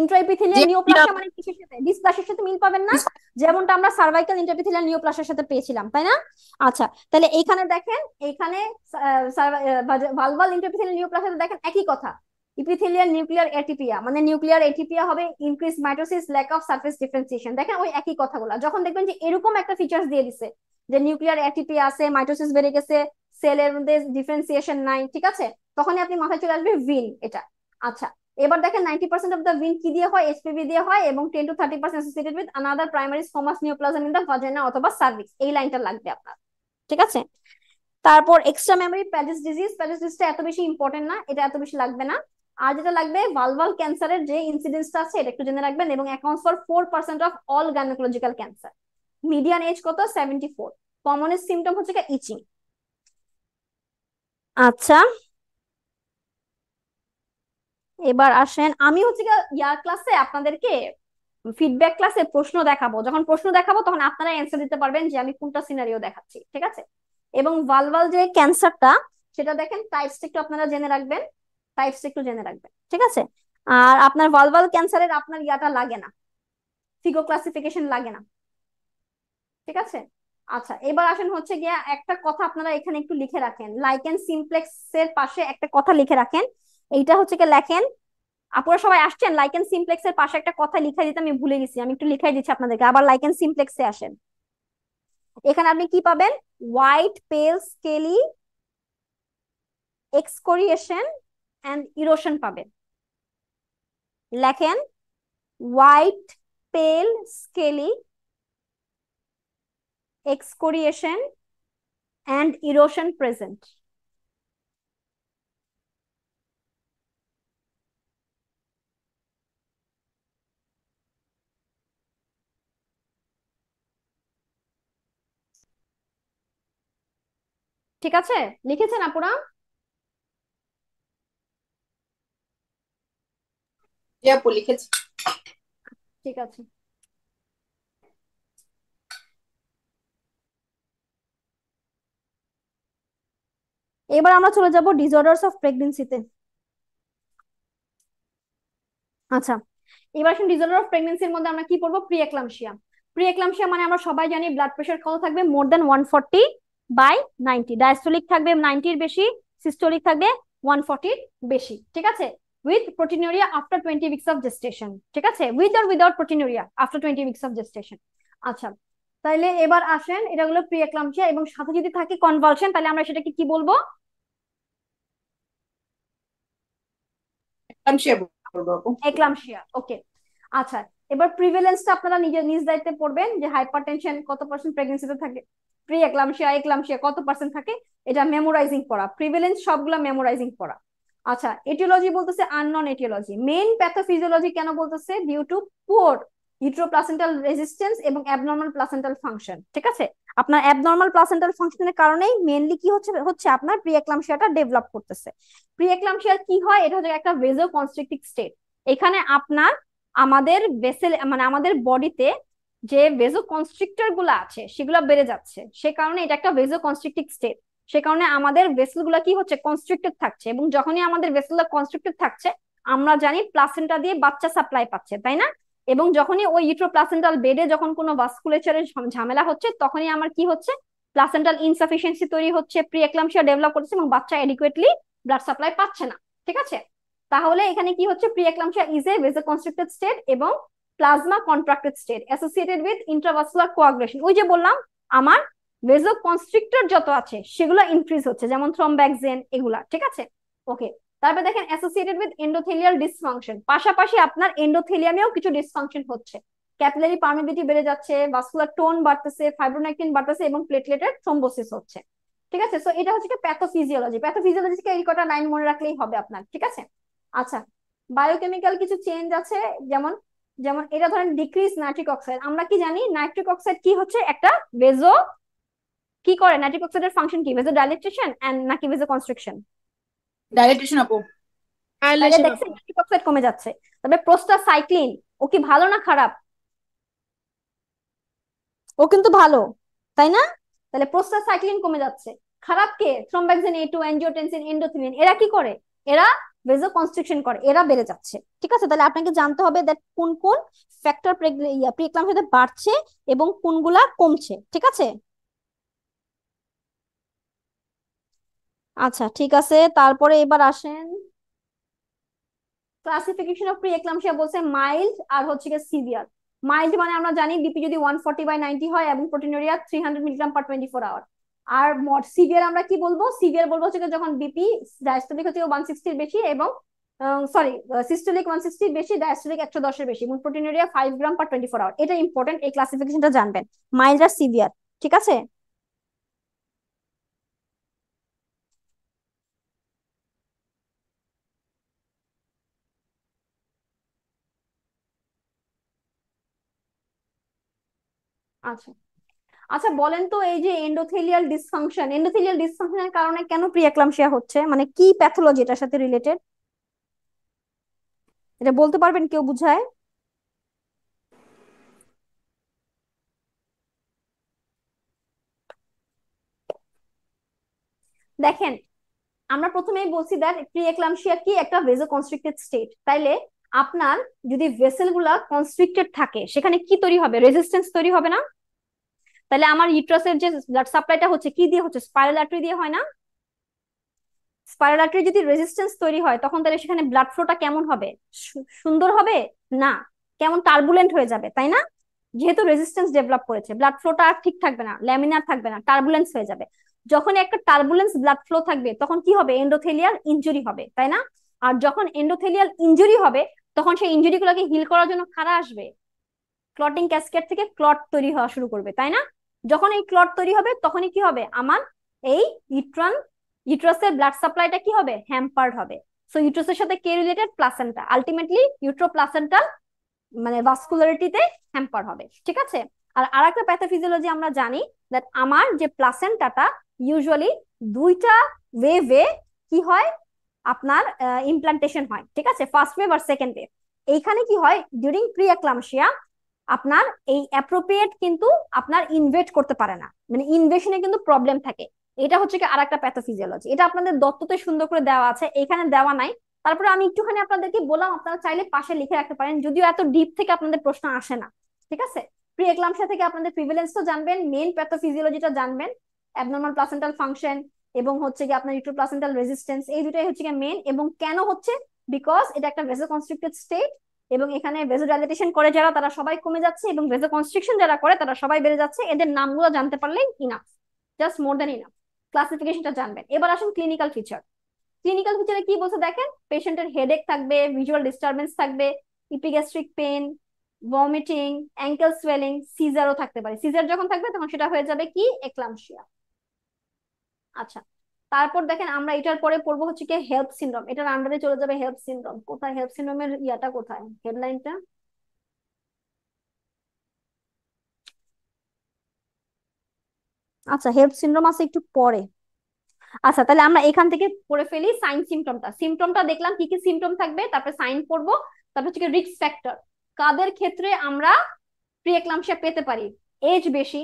ইন্ট্রাএপিথেলিয়াল নিওপ্লাসিয়া মানে কিসের সাথে? ডিসপ্লাসিয়ার সাথে মিল পাবেন না, যেমনটা আমরা সার্ভাইকাল ইন্ট্রাএপিথেলিয়াল নিওপ্লাসিয়ার সাথে পেয়েছিলাম, তাই না? আচ্ছা, তাহলে এইখানে দেখেন, এইখানে ভালভাল ইন্ট্রাএপিথেলিয়াল নিওপ্লাসিয়াতে দেখেন একই কথা। ইপিথেলিয়াল নিউক্লিয়ার এটিপিয়া মানে নিউক্লিয়ার এটিপিয়া হবে, increase mitosis, lack of surface differentiation. দেখেন ওই একই কথাগুলো, যখন দেখবেন যে এরকম একটা ফিচার্স দিয়ে দিছে যে নিউক্লিয়ার এটিপিয়া আছে, মাইটোসিস বেড়ে গেছে, সেলের মধ্যে ডিফারেন্সিয়েশন নাই, ঠিক আছে, তখনই আপনি মাথায় চলে আসবে ভিন, এটা। আচ্ছা, এবার দেখেন 90% অফ দ্য ভিন কি দিয়ে হয়? এইচপিভি দিয়ে হয়, এবং 10 to 30% associated with another primary squamous neoplasm in the ভাজাইনা অথবা সার্ভিক্স। এই লাইনটা লাগবে আপনার, ঠিক আছে। তারপর এক্সট্রা মেমোরি প্যালিস ডিজিজটা এত বেশি ইম্পর্টেন্ট না, এটা এত বেশি লাগবে না। আর যেটা লাগবে, ভালভাল ক্যান্সারের যে ইনসিডেন্সটা আছে এটা একটু জেনে রাখবেন, এবং accounts for 4% of all gynaecological cancer. Median age কত? 74। কমনেস্ট সিমটম হচ্ছে ইচিং। আচ্ছা, এবার আসেন, আমি হচ্ছে ইয়ার ক্লাসে আপনাদেরকে ফিডব্যাক ক্লাসে প্রশ্ন দেখাবো। যখন প্রশ্ন দেখাবো তখন আপনারা অ্যান্সার দিতে পারবেন যে আমি কোনটা সিনারিও দেখাচ্ছি, ঠিক আছে। এবং ভালভাল যে ক্যান্সারটা, সেটা দেখেন টাইপস একটু আপনারা জেনে রাখবেন, টাইপস একটু জেনে রাখবেন, ঠিক আছে। আর আপনার ভালভাল ক্যান্সারের আপনার ইয়াটা লাগে না, ফিগো ক্লাসিফিকেশন লাগে না, ঠিক আছে। আচ্ছা, এবার আসেন হচ্ছে গিয়া একটা কথা আপনারা এখানে একটু লিখে রাখেন, লাইকেন সিমপ্লেক্স এর পাশে একটা কথা লিখে রাখেন। এইটা হচ্ছে কি লেখেন, আপনারা সবাই আসছেন, লাইকেন সিমপ্লেক্স এর পাশে একটা কথা লিখে দিতে আমি ভুলে গেছি, আমি একটু লিখাই দিচ্ছি আপনাদেরকে। আবার লাইকেন সিমপ্লেক্সে আসেন, এখানে আপনি কি পাবেন? White pale scaly excoriation and erosion পাবেন। লেখেন white pale scaly excoriation and erosion present. ঠিক আছে, লিখেছেন আপুরা? আপু লিখেছি। ঠিক আছে, এবার আমরা চলে যাব ডিসঅর্ডারস অফ প্রেগন্যান্সিতে। আচ্ছা, এবার আসুন ডিসঅর্ডার অফ প্রেগন্যান্সির মধ্যে আমরা কি পড়বো? Pre eclampsia. প্রি এক্লাম্পসিয়া মানে আমরা সবাই জানি ব্লাড প্রেশার কত থাকবে? মোর দেন 140/90। ডায়াস্টোলিক থাকবে 90 এর বেশি, সিস্টোলিক থাকবে 140 বেশি, ঠিক আছে, with proteinuria after 20 weeks of gestation, ঠিক আছে, with or without proteinuria after 20 weeks of gestation. আচ্ছা, তাহলে এবার আসেন, এটা হলো প্রি এক্লাম্পসিয়া, এবং সাথে যদি থাকে কনভালশন, তাহলে আমরা সেটাকে কি বলবো? এক্লাম্পসিয়া বলবো আপু। এক্লাম্পসিয়া, ওকে। আচ্ছা, এবার প্রিভেলেন্সটা আপনারা নিজ দায়িত্বে পড়বেন, যে হাইপারটেনশন কত পার্সেন্ট প্রেগন্যান্সিতে থাকে, প্রি এক্লাম্পসিয়া এক্লাম্পসিয়া কত পার্সেন্ট থাকে, এটা মেমোরাইজিং পড়া, প্রিভেলেন্স সবগুলা মেমোরাইজিং পড়া। আচ্ছা, এটিওলজি বলতেছে আননন এটিওলজি। মেইন প্যাথোফিজিওলজি কেন বলতেছে? ডিউ টু পুয়ার ইউট্রোপ্লাসেন্টাল রেজিস্ট্যান্স এবং অ্যাবনর্মাল প্লাসেন্টাল ফাংশন, ঠিক আছে, আপনার অ্যাবনর্মাল প্লাসেন্টাল ফাংশনের কারণেই মেইনলি কি হচ্ছে হচ্ছে আপনার প্রি এক্লাম্পসিয়াটা ডেভেলপ করতেছে। প্রি এক্লাম্পসিয়া কি হয়? এটা হচ্ছে একটা ভেজো কনস্ট্রিক্টিভ স্টেট। এখানে আপনার আমাদের ভেসেল মানে আমাদের বডিতে যে ভেজো কনস্ট্রিক্টর গুলো আছে সেগুলো বেড়ে যাচ্ছে, সে কারণে এটা একটা ভেজো কনস্ট্রিক্টিভ স্টেট। সে কারণে আমাদের ভেসেল গুলা কি হচ্ছে? কনস্ট্রিক্টেড থাকছে, এবং যখনই আমাদের ভেসেল কনস্ট্রিক্টেড থাকছে, আমরা জানি প্লাসেন্টা দিয়ে বাচ্চা সাপ্লাই পাচ্ছে, তাই না? এবং যখনই ওই ইউট্রোপ্লাসেন্টাল বেডে যখন কোনো ভাস্কুলেচারের ঝামেলা হচ্ছে, তখনই আমার কি হচ্ছে? প্লাসেন্টাল ইনসাফিসিয়েন্সি তৈরি হচ্ছে, প্রি এক্লাম্পসিয়া ডেভেলপ করছে, এবং বাচ্চা এডিকুয়েটলি ব্লাড সাপ্লাই পাচ্ছে না, ঠিক আছে। তাহলে এখানে কি হচ্ছে? Pre eclampsia is a vasoconstricted state এবং plasma contracted state associated with intravascular coagulation. ওই যে বললাম, আমার ভেসোকনস্ট্রিক্টর যত আছে সেগুলো ইনক্রিজ হচ্ছে, যেমন থ্রম্বাক্সিন এগুলা, ঠিক আছে, ওকে। তারপরে দেখেন অ্যাসোসিয়েটেড উইথ এন্ডোথেলিয়াল ডিসফাংশন, পাশাপাশি আপনার এন্ডোথেলিয়ামেও কিছু ডিসফাংশন হচ্ছে, ক্যাপিলারি পারমিবিলিটি বেড়ে যাচ্ছে, ভাস্কুলার টোন বাড়তেছে, ফাইব্রোনেক্টিন বাড়তেছে, এবং প্লেটলেটের থ্রম্বোসিস হচ্ছে, ঠিক আছে। সো এটা হচ্ছে প্যাথোফিজিওলজি। প্যাথোফিজিওলজিকে এই কটা লাইন মনে রাখলেই হবে আপনার, ঠিক আছে। আচ্ছা, বায়োকেমিক্যাল কিছু চেঞ্জ আছে, যেমন যেমন এটা ধরেন ডিক্রিজ নাইট্রিক অক্সাইড। আমরা কি জানি নাইট্রিক অক্সাইড কি হচ্ছে? একটা ভেজো, কি করে নাইট্রিক অক্সাইডের ফাংশন কি? ভেজো ডাইলেটেশন এন্ড নাকি ভেজো কনস্ট্রিকশন? ডাইলেটেশন আপু। তাহলে ডাইলেশন দেখছেন নাইট্রিক অক্সাইড কমে যাচ্ছে। তবে প্রোস্টাসাইক্লিন ও কি ভালো না খারাপ? ও কিন্তু ভালো, তাই না? তাহলে প্রোস্টাসাইক্লিন কমে যাচ্ছে। খারাপ কে? থ্রম্বাক্সিন A2, অ্যাঞ্জিওটেনসিন, এন্ডোথিলিন, এরা কি করে? এরা ভেজো কনস্ট্রিকশন করে, এরা বেড়ে যাচ্ছে, ঠিক আছে। তাহলে আপনাকে জানতে হবে দ্যাট কোন কোন ফ্যাক্টর প্রিক্লাম্পসিয়াতে বাড়ছে এবং কোনগুলা কমছে, ঠিক আছে। আচ্ছা, ঠিক আছে, তারপরে এবার আসেন ক্লাসিফিকেশন অফ প্রি এক্লাম্পসিয়া। বলছে মাইল্ড আর হচ্ছে গিয়ে সিভিয়ার। মাইল্ড মানে আমরা জানি বিপি যদি 140/90 হয় এবং প্রোটিনুরিয়া 300 মিলিগ্রাম পার 24 আওয়ার। আর সিভিয়ার আমরা কি বলবো? সিভিয়ার বলবো হচ্ছে যখন বিপি ডায়াস্টোলিক হচ্ছে 160 এর বেশি, এবং সরি সিস্টোলিক 160 এর বেশি, ডায়াস্টোলিক 110 এর বেশি, এবং প্রোটিনুরিয়া 5 গ্রাম পার 24 আওয়ার। এটা ইম্পর্টেন্ট, এই ক্লাসিফিকেশনটা জানবেন, মাইল্ড আর সিভিয়ার, ঠিক আছে। আচ্ছা, আচ্ছা, বলেন তো এই যে এন্ডোথেলিয়াল ডিসফাংশনের কারণে কেন প্রি এক্লাম্পসিয়া হচ্ছে? মানে কি প্যাথোলজি এটার সাথে রিলেটেড? এটা বলতে পারবেন কেউ বুঝায়? দেখেন, আমরা প্রথমেই বলছি দ্যাট প্রি এক্লাম্পসিয়া কি একটা ভেজো কনস্ট্রিক্টেড স্টেট। তাইলে আপনার যদি ভেসেল গুলা কনস্ট্রিক্টেড থাকে, সেখানে কি তৈরি হবে? রেজিস্ট্যান্স তৈরি হবে না? তাহলে আমার ইউট্রাসের যে ব্লাড সাপ্লাইটা হচ্ছে কি দিয়ে হচ্ছে? স্পাইরাল আর্টারি দিয়ে হয় না? স্পাইরাল আর্টারি যদি রেজিস্ট্যান্স তৈরি হয়, তখন তাহলে সেখানে ব্লাড ফ্লোটা কেমন হবে? সুন্দর হবে না, কেমন টার্বুলেন্ট হয়ে যাবে, তাই না? যেহেতু রেজিস্ট্যান্স ডেভেলপ করেছে, ব্লাড ফ্লোটা ঠিক থাকবে না, ল্যামিনার থাকবে না, টার্বুলেন্স হয়ে যাবে। যখন একটা টার্বুলেন্স ব্লাড ফ্লো থাকবে, তখন কি হবে? এন্ডোথেলিয়াল ইনজুরি হবে, তাই না? আর যখন এন্ডোথেলিয়াল ইনজুরি হবে, তখন সেই ইনজুরি গুলোকে হিল করার জন্য কারা আসবে? ক্লটিং ক্যাসকেড থেকে ক্লট তৈরি হওয়া শুরু করবে, তাই না? যখন এই ক্লট তৈরি হবে, তখনই কি হবে? আমার এই ইউট্রাসের ব্লাড সাপ্লাইটা কি হবে? হ্যাম্পার্ড হবে। সো ইউট্রাসের সাথে কে রিলেটেড? প্লাসেন্টা। আলটিমেটলি ইউট্রোপ্লাসেন্টাল মানে ভাস্কুলারিটিতে হ্যাম্পার হবে, ঠিক আছে। আর আরেকটা প্যাথোফিজিওলজি আমরা জানি দ্যাট আমার যে প্লাসেন্টাটা ইউজুয়ালি দুইটা ওয়েভে কি হয় আপনার ইমপ্লান্টেশন হয়, ঠিক আছে, ফার্স্ট ওয়েভ আর সেকেন্ড ওয়েভ। এইখানে কি হয়? ডিউরিং প্রি এক্লাম্পসিয়া আপনার এই অ্যাপ্রোপ্রিয়েট কিন্তু আপনার ইনভেট করতে পারে না, মানে ইনভেশনে কিন্তু প্রবলেম থাকে। এটা হচ্ছে কি আরেকটা প্যাথোফিজিওলজি। এটা আপনাদের দত্ততে সুন্দর করে দেওয়া আছে, এখানে দেওয়া নাই। তারপরে আমি একটুখানি আপনাদেরকে বললাম, আপনারা চাইলে পাশে লিখে রাখতে পারেন, যদিও এত ডিপ থেকে আপনাদের প্রশ্ন আসে না, ঠিক আছে। প্রি এক্লাম্পসিয়া থেকে আপনাদের প্রিভিলেন্স তো জানবেন, মেইন প্যাথোফিজিওলজিটা জানবেন, অ্যাবনর্মাল প্লাসেন্টাল ফাংশন, এবং হচ্ছে কি আপনার ইউট্রোপ্লাসেন্টাল রেজিস্ট্যান্স, এই দুটাই হচ্ছে কি মেন। এবং কেন হচ্ছে, বিকজ এটা একটা ভেসোকনস্ট্রিক্টেড স্টেট, এবং এখানে ভেসোডাইলেটেশন করে যারা তারা সবাই কমে যাচ্ছে, এবং ভেসোকনস্ট্রিকশন যারা করে তারা সবাই বেড়ে যাচ্ছে। এদের নামগুলো জানতে পারলেই enough, just more than enough, ক্লাসিফিকেশনটা জানবেন। এবার আসুন ক্লিনিক্যাল ফিচার। ক্লিনিক্যাল ফিচারে কি বলছে দেখেন, পেশেন্টের হেডেক থাকবে, ভিজুয়াল ডিস্টারবেন্স থাকবে, epigastric pain, vomiting, ankle swelling, সিজারও থাকতে পারে। সিজার যখন থাকবে তখন সেটা হয়ে যাবে কি এক্লামশিয়া। আচ্ছা, তারপর দেখেন আমরা এটার পরে পড়বো হচ্ছে কি হেল্প সিনড্রোম, এটার আন্ডারে চলে যাবে হেল্প সিনড্রোম। কোথায় হেল্প সিনড্রোমের ইয়াটা, কোথায় হেডলাইনটা? আচ্ছা, হেল্প সিনড্রোম আছে একটু পরে। আচ্ছা, তাহলে আমরা এখান থেকে পড়ে ফেলি সাইন সিমটমটা। সিমটমটা দেখলাম কি কি সিমটম থাকবে, তারপরে সাইন পড়বো, তারপর হচ্ছে রিস্ক ফ্যাক্টর, কাদের ক্ষেত্রে আমরা প্রিএক্লাম্পসিয়া পেতে পারি। এজ বেশি,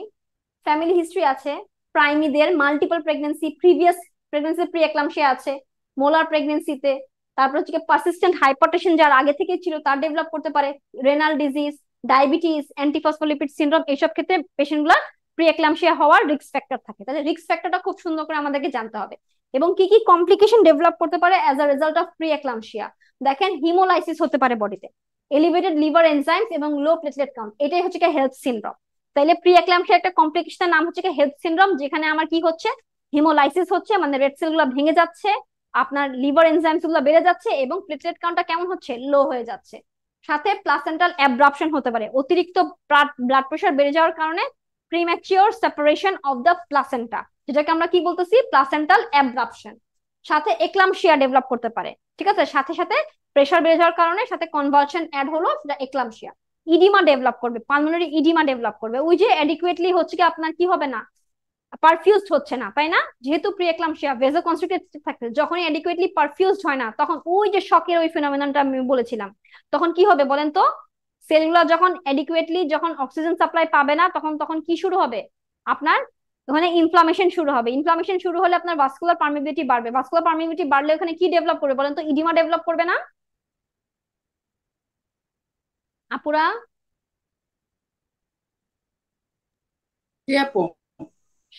ফ্যামিলি হিস্ট্রি আছে, প্রাইমিদের, মাল্টিপল প্রেগনেন্সি, প্রিভিয়াস প্রেগনেন্সি প্রিএক্লাম্পসিয়া আছে, মোলার প্রেগনেন্সিতে, তারপর হচ্ছে পারসিস্টেন্ট হাইপারটেনশন যার আগে থেকে ছিল তার ডেভেলপ করতে পারে, renal disease, diabetes, antiphospholipid syndrome, এইসব ক্ষেত্রে পেশেন্টগুলোর প্রিএক্লাম্পসিয়া হওয়ার রিস্ক ফ্যাক্টর থাকে। তাহলে রিস্ক ফ্যাক্টরটা খুব সুন্দর করে আমাদেরকে জানতে হবে। এবং কি কি কমপ্লিকেশন ডেভেলপ করতে পারে অ্যাজ আ রেজাল্ট অফ প্রিএক্লাম্পসিয়া। দেখেন হিমোলাইসিস হতে পারে বডিতে, এলিভেটেড লিভার এনজাইমস এবং লো প্লেটলেট কাউন্ট, এটাই হচ্ছে কি হেলথ সিনড্রোম। তাইলে প্রিএক্লাম্পসিয়া একটা কমপ্লিকেশনের নাম হচ্ছে কি হেলথ সিনড্রোম, যেখানে আমার কি হচ্ছে, হিমোলাইসিস হচ্ছে, মানে রেড সেল গুলো ভেঙে যাচ্ছে, আপনার লিভার এনজাইমস গুলো বেড়ে যাচ্ছে, এবং প্লেটলেট কাউন্টটা কেমন হচ্ছে, লো হয়ে যাচ্ছে। সাথে প্লাসেন্টাল অ্যাব্রাপশন হতে পারে, অতিরিক্ত ব্লাড প্রেশার বেড়ে যাওয়ার কারণে premature separation of the placenta, যেটাকে আমরা কি বলতেছি, প্লাসেন্টাল অ্যাব্রাপশন। সাথে এক্লাম্পসিয়া ডেভেলপ করতে পারে, ঠিক আছে, সাথে সাথে প্রেশার বেড়ে যাওয়ার কারণে সাথে কনভালশন অ্যাড হলো, সেটা এক্লাম্পসিয়া। ইডিমা ডেভেলপ করবে, পালমোনারি ইডিমা ডেভেলপ করবে, ওই যে অ্যাডিকুয়েটলি হচ্ছে কি আপনার কি হবে না, পারফিউজড হচ্ছে না, তাই না? যেহেতু প্রিএক্লাম্পসিয়া ভেসোকনস্ট্রিক্টেড থাকে, যখনই অ্যাডিকুয়েটলি পারফিউজড হয় না, তখন ওই যে শকের ওই ফিনোমেননটা আমি বলেছিলাম, তখন কি হবে বলেন তো, সেলগুলো যখন অ্যাডিকুয়েটলি যখন অক্সিজেন সাপ্লাই পাবে না, তখন তখন কি শুরু হবে আপনার, ওখানে ইনফ্লামেশন শুরু হবে। ইনফ্লামেশন শুরু হলে আপনার ভাস্কুলার পারমিবিলিটি বাড়বে, ভাস্কুলার পারমিবিলিটি বাড়লে ওখানে কি ডেভেলপ করবে বলেন তো, ইডিমা ডেভেলপ করবে না আপুরা? জি আপু।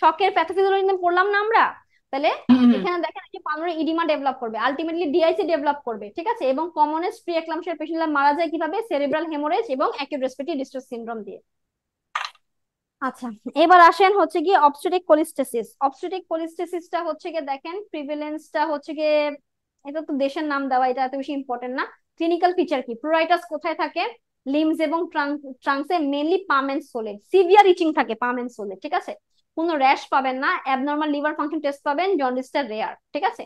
শকের প্যাথোফিজিওলজি পড়লাম না আমরা? তাহলে হুম। এখানে দেখেন যে পালমোনারি ইডিমা ডেভেলপ করবে, আলটিমেটলি ডিআইসি ডেভেলপ করবে, ঠিক আছে। এবং কমনেস্ট প্রিএক্লাম্পসিয়ার পেশেন্টরা মারা যায় কিভাবে, সেরিব্রাল হেমোরেজ এবং অ্যাকিউট রেসপিরেটরি ডিস্ট্রেস সিনড্রোম দিয়ে। আচ্ছা, এবার আসেন হচ্ছে কি অবস্টেট্রিক কোলিস্টেসিস। অবস্টেট্রিক কোলিস্টেসিসটা হচ্ছে কি দেখেন প্রিভ্যালেন্সটা হচ্ছে কি, এটা তো দেশের নাম দেওয়া, এটা এত বেশি ইম্পর্টেন্ট না। ক্লিনিক্যাল ফিচার কি, প্রুরাইটাস কোথায় থাকে, লিমস এবং ট্রাঙ্কসে, mainly palm and Sholay, severe ইচিং থাকে পাম এন্ড সোলে, ঠিক আছে। কোনো র্যাশ পাবেন না, অ্যাবনর্মাল লিভার ফাংশন টেস্ট পাবেন, জন্ডিসটা রেয়ার, ঠিক আছে।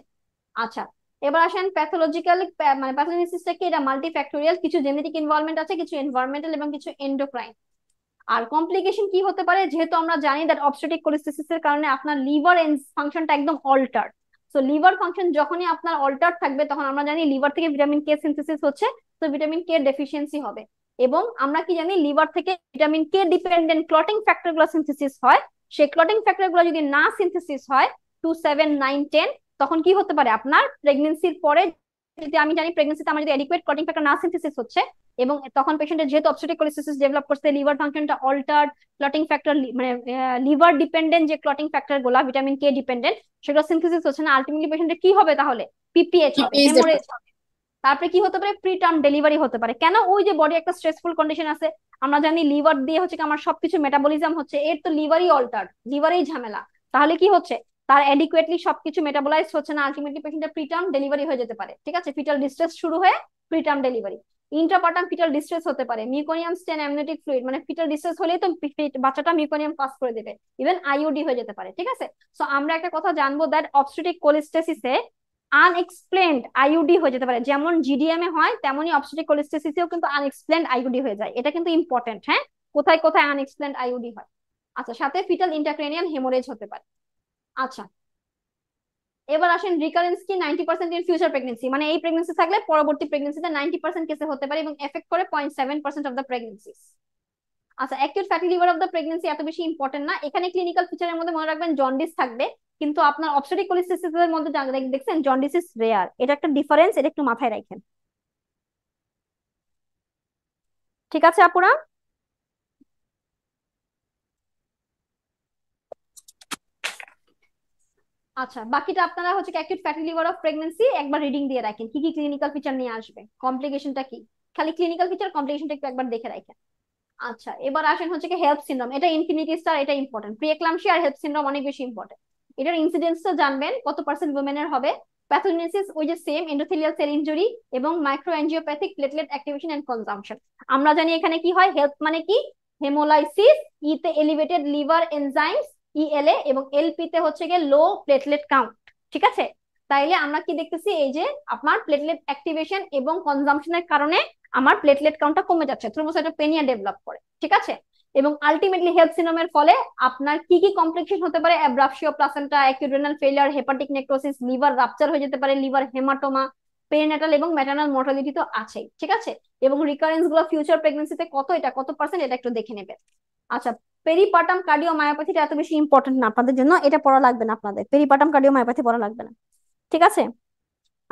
আচ্ছা, এবার আসেন প্যাথোলজিক্যাল, মানে প্যাথোজেনেসিসটা কি, এটা মাল্টিফ্যাক্টোরিয়াল, কিছু জেনেটিক ইনভলভমেন্ট আছে, কিছু এনভায়রনমেন্টাল এবং কিছু এন্ডোক্রাইন। আর কমপ্লিকেশন কি হতে পারে, যেহেতু আমরা জানি দ্যাট অবস্ট্রাকটিভ কোলিস্টেসিস এর কারণে আপনার লিভার ফাংশনটা একদম অল্টার। সো লিভার ফাংশন যখনই আপনার অল্টার থাকবে, তখন আমরা জানি লিভার থেকে ভিটামিন কে সিনথেসিস হচ্ছে, তো ভিটামিন কে ডেফিসিয়েন্সি হবে। এবং আমরা কি জানি, লিভার থেকে vitamin K dependent clotting factor গুলো সিনথেসিস হয়। সেই ক্লটিং ফ্যাক্টর গুলো যদি না সিনথেসিস হয়, 2, 7, 9, 10, তখন কি হতে পারে আপনার প্রেগনেন্সির পরে, যদি আমি জানি প্রেগনেন্সিতে আমার যদি অ্যাডিকুয়েট ক্লটিং ফ্যাক্টর না সিনথেসিস হচ্ছে, এবং তখন পেশেন্টের যেহেতু অবস্ট্রাকটিভ কোলিস্টেসিস ডেভেলপ করছে, লিভার ফাংশনটা অল্টার্ড, ক্লটিং ফ্যাক্টর মানে লিভার ডিপেন্ডেন্ট যে ক্লটিং ফ্যাক্টর গুলা ভিটামিন কে ডিপেন্ডেন্ট, সেগুলো সিনথেসিস হচ্ছে না, আলটিমেটলি পেশেন্টের কি হবে তাহলে, পিপিএইচ হবে, হেমোরেজ হবে। তারপরে কি হতে পারে, প্রিটার্ম ডেলিভারি হতে পারে। কেন, ওই যে বডি একটা স্ট্রেসফুল কন্ডিশন আছে, আমরা জানি লিভার দিয়ে হচ্ছে আমার সবকিছু মেটাবলিজম হচ্ছে, এর তো লিভারই অল্টার্ড, লিভারেই ঝামেলা, তাহলে কি হচ্ছে, তার অ্যাডিকুয়েটলি সবকিছু মেটাবলাইজ হচ্ছে না, আলটিমেটলি পেশেন্টের প্রিটার্ম ডেলিভারি হয়ে যেতে পারে, ঠিক আছে। ফিটাল ডিস্ট্রেস শুরু হয়ে প্রিটার্ম ডেলিভারি। ইন্ট্রাপার্টাম ফিটাল ডিস্ট্রেস হতে পারে, মিউকোনিয়াম স্টেন অ্যামনিওটিক ফ্লুইড, মানে ফিটাল ডিস্ট্রেস হলেই তো বাচ্চাটা মিউকোনিয়াম পাস করে দেবে, ইভেন আইইউডি হয়ে যেতে পারে, ঠিক আছে। সো আমরা একটা কথা জানবো, দ্যাট অবস্ট্রাকটিভ কোলিস্টেসিসে আনএক্সপ্লেন্ড আইইউডি হয়ে যেতে পারে, যেমন জিডিএম এ হয় তেমনই অবস্ট্রাকটিভ কোলিস্টেসিসেও কিন্তু আনএক্সপ্লেন্ড আইইউডি হয়ে যায়। এটা কিন্তু ইম্পর্টেন্ট, হ্যাঁ, কোথায় কোথায় আনএক্সপ্লেন্ড আইইউডি হয়। আচ্ছা, সাথে ফিটাল ইন্টারক্রেনিয়াল হেমোরেজ হতে পারে। আচ্ছা, এবার আসেন রিকারেন্স কি, 90% ইন ফিউচার প্রেগনেন্সি, মানে এই প্রেগনেন্সি থাকলে পরবর্তী প্রেগনেন্সিতে 90% কেসে হতে পারে, এবং এফেক্ট করে 0.7% অফ দ্য প্রেগনেন্সিস। আচ্ছা, acute fatty liver of the pregnancy এত বেশি ইম্পর্টেন্ট না, এখানে ক্লিনিক্যাল ফিচারের মধ্যে মনে রাখবেন জন্ডিস থাকবে, কিন্তু আপনার অবস্ট্রাকটিভ কোলিস্টেসিস এর মধ্যে দেখছেন জন্ডিস ইজ রেয়ার, এটা একটা ডিফারেন্স, এটা একটু মাথায় রাখেন, ঠিক আছে আপুরা? আচ্ছা, বাকিটা আপনারা হচ্ছে acute fatty liver of pregnancy একবার রিডিং দিয়ে রাখেন, কি কি ক্লিনিক্যাল ফিচার নিয়ে আসবে, কমপ্লিকেশনটা কি, খালি ক্লিনিক্যাল ফিচার, কমপ্লিকেশনটা একটু একবার দেখে রাখেন। আচ্ছা, এবার আসেন হচ্ছে কি হেল্প সিনড্রোম, এটা ইনফিনিটি স্টার, এটা ইম্পর্টেন্ট। প্রি এক্লাম্পসিয়া আর হেল্প সিনড্রোম অনেক বেশি ইম্পর্টেন্ট। এটার ইনসিডেন্সটা জানবেন, কত পার্সেন্ট উইমেনের হবে। প্যাথোজেনেসিস ওই যে সেম, এন্ডোথেলিয়াল সেল ইনজুরি এবং মাইক্রোঅ্যাঞ্জিওপ্যাথিক প্লেটলেট অ্যাক্টিভেশন এন্ড কনজাম্পশন। আমরা জানি এখানে কি হয়, হেল্প মানে কি, হেমোলাইসিস, ইতে এলিভেটেড লিভার এনজাইমস ইএলএ, এবং এলপি তে হচ্ছে গিয়ে লো প্লেটলেট কাউন্ট। ঠিক আছে, তাইলে আমরা কি দেখতেছি, এই যে আপনার প্লেটলেট অ্যাক্টিভেশন এবং কনজাম্পশনের কারণে আমার প্লেটলেট কাউন্টটা কমে যাচ্ছে, থ্রোম্বোসাইটোপেনিয়া ডেভেলপ করে। ঠিক আছে, এবং আলটিমেটলি হেলথ সিনড্রোমের ফলে আপনার কি কি কমপ্লিকেশন হতে পারে, abruptio placenta, acute renal failure, hepatic necrosis, liver rupture হয়ে যেতে পারে, লিভার হেমাটোমা, পেরিনেটাল এবং ম্যাটারনাল মর্টালিটি তো আছেই। ঠিক আছে, এবং রিকারেন্স গুলো ফিউচার প্রেগন্যান্সিতে কত, এটা কত পার্সেন্ট, এটা একটু দেখে নেবেন। আচ্ছা, পেরিপার্টাম কার্ডিওমায়োপ্যাথিটা এত বেশি ইম্পর্টেন্ট না আপনাদের জন্য, এটা পড়া লাগবে না আপনাদের, পেরিপার্টাম কার্ডিওমায়োপ্যাথি পড়া লাগবে না। ঠিক আছে,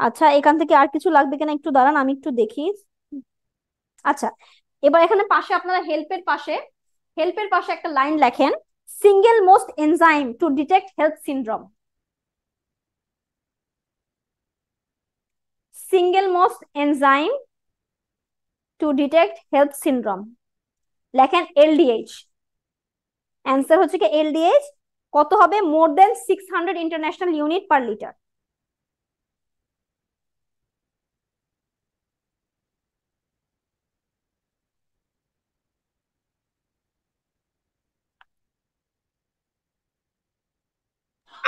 আচ্ছা এখান থেকে আর কিছু লাগবে কিনা একটু দাঁড়ান, আমি একটু দেখি। আচ্ছা, এবার এখানে পাশে আপনারা হেল্পের পাশে একটা লাইন লেখেন, single most enzyme to detect health syndrome. Single most enzyme to detect health syndrome, লেখেন এলডিএইচ। অ্যান্সার হচ্ছে কি এলডিএইচ কত হবে, more than 600 international unit per litre.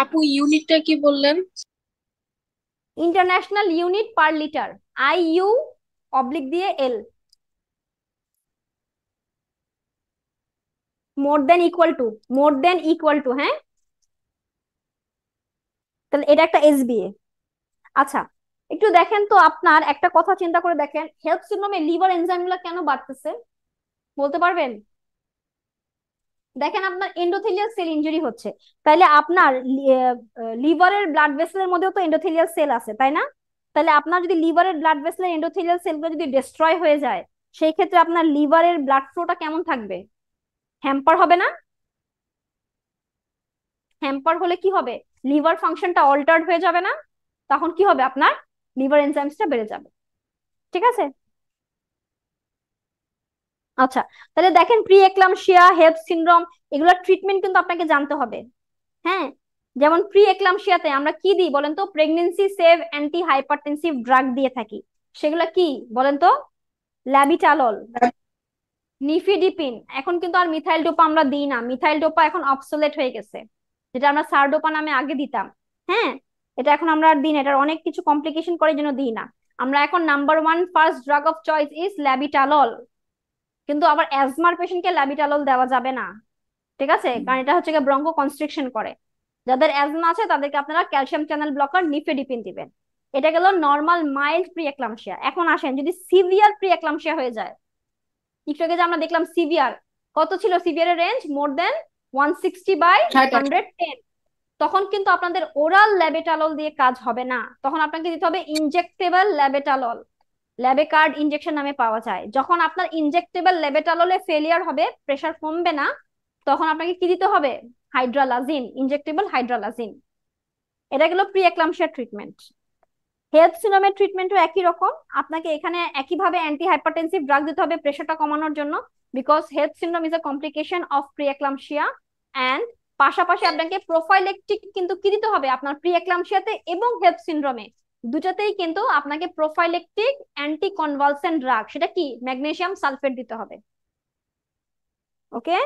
আপু ইউনিটটা কি বললেন? International unit per litre, IU oblique দিয়ে L, more than equal to, more than equal to, হ্যাঁ, তাহলে এটা একটা এসবিএ। আচ্ছা, একটু দেখেন তো, আপনার একটা কথা চিন্তা করে দেখেন, হেলথ সিনড্রোমে লিভার এনজাইম গুলো কেন বাড়তেছে, বলতে পারবেন? দেখেন আপনার এন্ডোথেলিয়াল সেল ইনজুরি হচ্ছে, তাইলে আপনার লিভারের ব্লাড ভেসেলের মধ্যেও তো এন্ডোথেলিয়াল সেল আছে, তাই না? তাহলে আপনার যদি লিভারের ব্লাড ভেসেলের এন্ডোথেলিয়াল সেলগুলো যদি ডিস্ট্রয় হয়ে যায়, সেই ক্ষেত্রে আপনার লিভারের ব্লাড ফ্লোটা কেমন থাকবে, হ্যাম্পার হবে না? হ্যাম্পার হলে কি হবে, লিভার ফাংশনটা অল্টার্ড হয়ে যাবে না? তখন কি হবে, আপনার লিভার এনজাইমসটা বেড়ে যাবে। ঠিক আছে, আচ্ছা, তাহলে দেখেন প্রি এক্লামশিয়া, হেলথ সিনড্রোম, এগুলোর ট্রিটমেন্ট কিন্তু আপনাকে জানতে হবে। হ্যাঁ, যেমন প্রি এক্লামশিয়াতে আমরা কি দিই বলেন তো, pregnancy save anti hypertensive drug দিয়ে থাকি, সেগুলো কি বলেন তো, ল্যাবিটালল, নিফিডিপিন। এখন কিন্তু আর মিথাইল ডোপা আমরা দিই না, মিথাইল ডোপা এখন অবসোলেট হয়ে গেছে, যেটা আমরা সারডোপা নামে আগে দিতাম। হ্যাঁ, এটা এখন আমরা আর দিই না, এটার অনেক কিছু কমপ্লিকেশন করে জন্য দিই না। আমরা এখন number one first drug of choice is labetalol. কিন্তু আবার অ্যাজমার পেশেন্টকে ল্যাবিটালল দেওয়া যাবে না। ঠিক আছে, কারণ এটা হচ্ছে ব্রঙ্কো কনস্ট্রিকশন করে। যাদের অ্যাজমা আছে তাদেরকে আপনারা ক্যালসিয়াম চ্যানেল ব্লকার নিফেডিপিন দিবেন। এটা গেল নর্মাল মাইল্ড প্রি এক্লামশিয়া। এখন আসেন যদি সিভিয়ার প্রি এক্লামশিয়া হয়ে যায়, একটু আগে যে আমরা দেখলাম সিভিয়ার, কত ছিল সিভিয়ারের রেঞ্জ, মোর দেন 160/110, তখন কিন্তু আপনাদের ওরাল ল্যাবেটালল দিয়ে কাজ হবে না, তখন আপনাকে দিতে হবে ইনজেক্টেবল ল্যাবেটালল। ল্যাবে কার্ড ইনজেকশন নামে পাওয়া যায়। যখন আপনার ইনজেক্টেবল ল্যাবেটাললে ফেলিয়ার হবে, প্রেসার কমবে না, তখন আপনাকে কি দিতে হবে, হাইড্রালাজিন, ইনজেক্টেবল হাইড্রালাজিন। এটা গেল প্রি এক্লামশিয়া ট্রিটমেন্ট। হেলথ সিনড্রোমের ট্রিটমেন্টও একই রকম, আপনাকে এখানে একইভাবে অ্যান্টি হাইপারটেনসিভ ড্রাগ দিতে হবে প্রেশারটা কমানোর জন্য, because health syndrome is a complication of pre eclampsia. And পাশাপাশি আপনাকে প্রোফাইলেকটিক কিন্তু কি দিতে হবে, আপনার প্রি এক্লামশিয়াতে এবং হেলথ সিনড্রোমে দুটাতেই কিন্তু আপনাকে প্রোফাইলেকটিক অ্যান্টি কনভালসেন্ট ড্রাগ, সেটা কি ম্যাগনেসিয়াম সালফেট দিতে হবে। ওকে,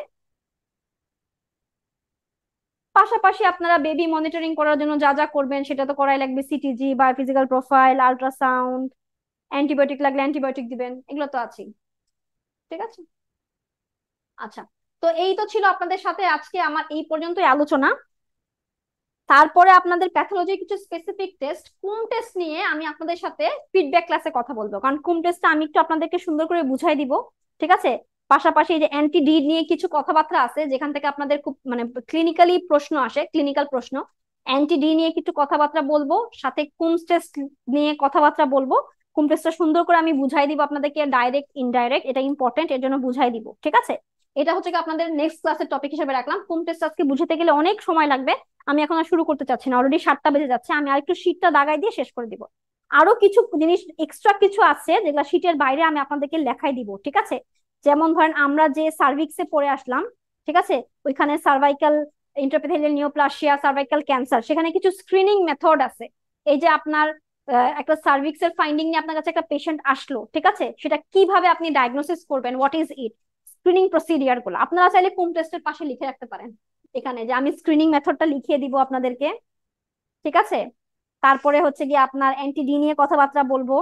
পাশাপাশি আপনারা বেবি মনিটরিং করার জন্য যা যা করবেন সেটা তো করাই লাগবে, CTG, biophysical profile, ultrasound, antibiotic লাগলে অ্যান্টিবায়োটিক দিবেন, এগুলো তো আছেই। ঠিক আছে, আচ্ছা, তো এই তো ছিল আপনাদের সাথে আজকে আমার এই পর্যন্তই আলোচনা। তারপরে আপনাদের প্যাথোলজির কিছু স্পেসিফিক টেস্ট, কুম টেস্ট নিয়ে আমি আপনাদের সাথে ফিডব্যাক ক্লাসে কথা বলবো, কারণ কুম টেস্টটা আমি একটু আপনাদেরকে সুন্দর করে বুঝাই দিব। ঠিক আছে, পাশাপাশি এই যে অ্যান্টি ডি নিয়ে কিছু কথাবার্তা আছে যেখান থেকে আপনাদের খুব মানে ক্লিনিক্যালি প্রশ্ন আসে, ক্লিনিক্যাল প্রশ্ন, অ্যান্টি ডি নিয়ে কিছু কথাবার্তা বলবো, সাথে কুম টেস্ট নিয়ে কথাবার্তা বলবো। কুম টেস্টটা সুন্দর করে আমি বুঝাই দিব আপনাদেরকে, ডাইরেক্ট ইনডাইরেক্ট, এটা ইম্পর্টেন্ট, এর জন্য বুঝাই দিব। ঠিক আছে, এটা হচ্ছে কি আপনাদের নেক্সট ক্লাসের টপিক হিসেবে রাখলাম। হোম টেস্ট আজকে বুঝতে গেলে অনেক সময় লাগবে, আমি এখন আর শুরু করতে চাচ্ছি না, অলরেডি 7টা বেজে যাচ্ছে, আমি আরেকটু শীটটা দাগাই দিয়ে শেষ করে দিব। আরো কিছু জিনিস এক্সট্রা কিছু আছে যেগুলো শীটের বাইরে আমি আপনাদেরকে লেখাই দিব, ঠিক আছে? যেমন ধরেন আমরা যে সার্ভিক্সে পড়ে আসলাম, ঠিক আছে, ওইখানে সার্ভাইকাল ইন্টারপ্যাথেলিয়াল নিওপ্লাসিয়া, সার্ভাইকাল ক্যান্সার, সেখানে কিছু স্ক্রিনিং মেথড আছে। এই যে আপনার একটা সার্ভিক্সের ফাইন্ডিং নিয়ে আপনার কাছে একটা পেশেন্ট আসলো, ঠিক আছে, সেটা কিভাবে আপনি ডায়াগনোসিস করবেন, what is it, screening procedure গুলো আপনারা চাইলে কোম টেস্টের পাশে লিখে রাখতে পারেন এখানে, যে আমি স্ক্রিনিং মেথডটা লিখিয়ে দিব আপনাদেরকে, ঠিক আছে? তারপরে হচ্ছে গিয়ে আপনার এনটিডি নিয়ে কথাবার্তা বলবো,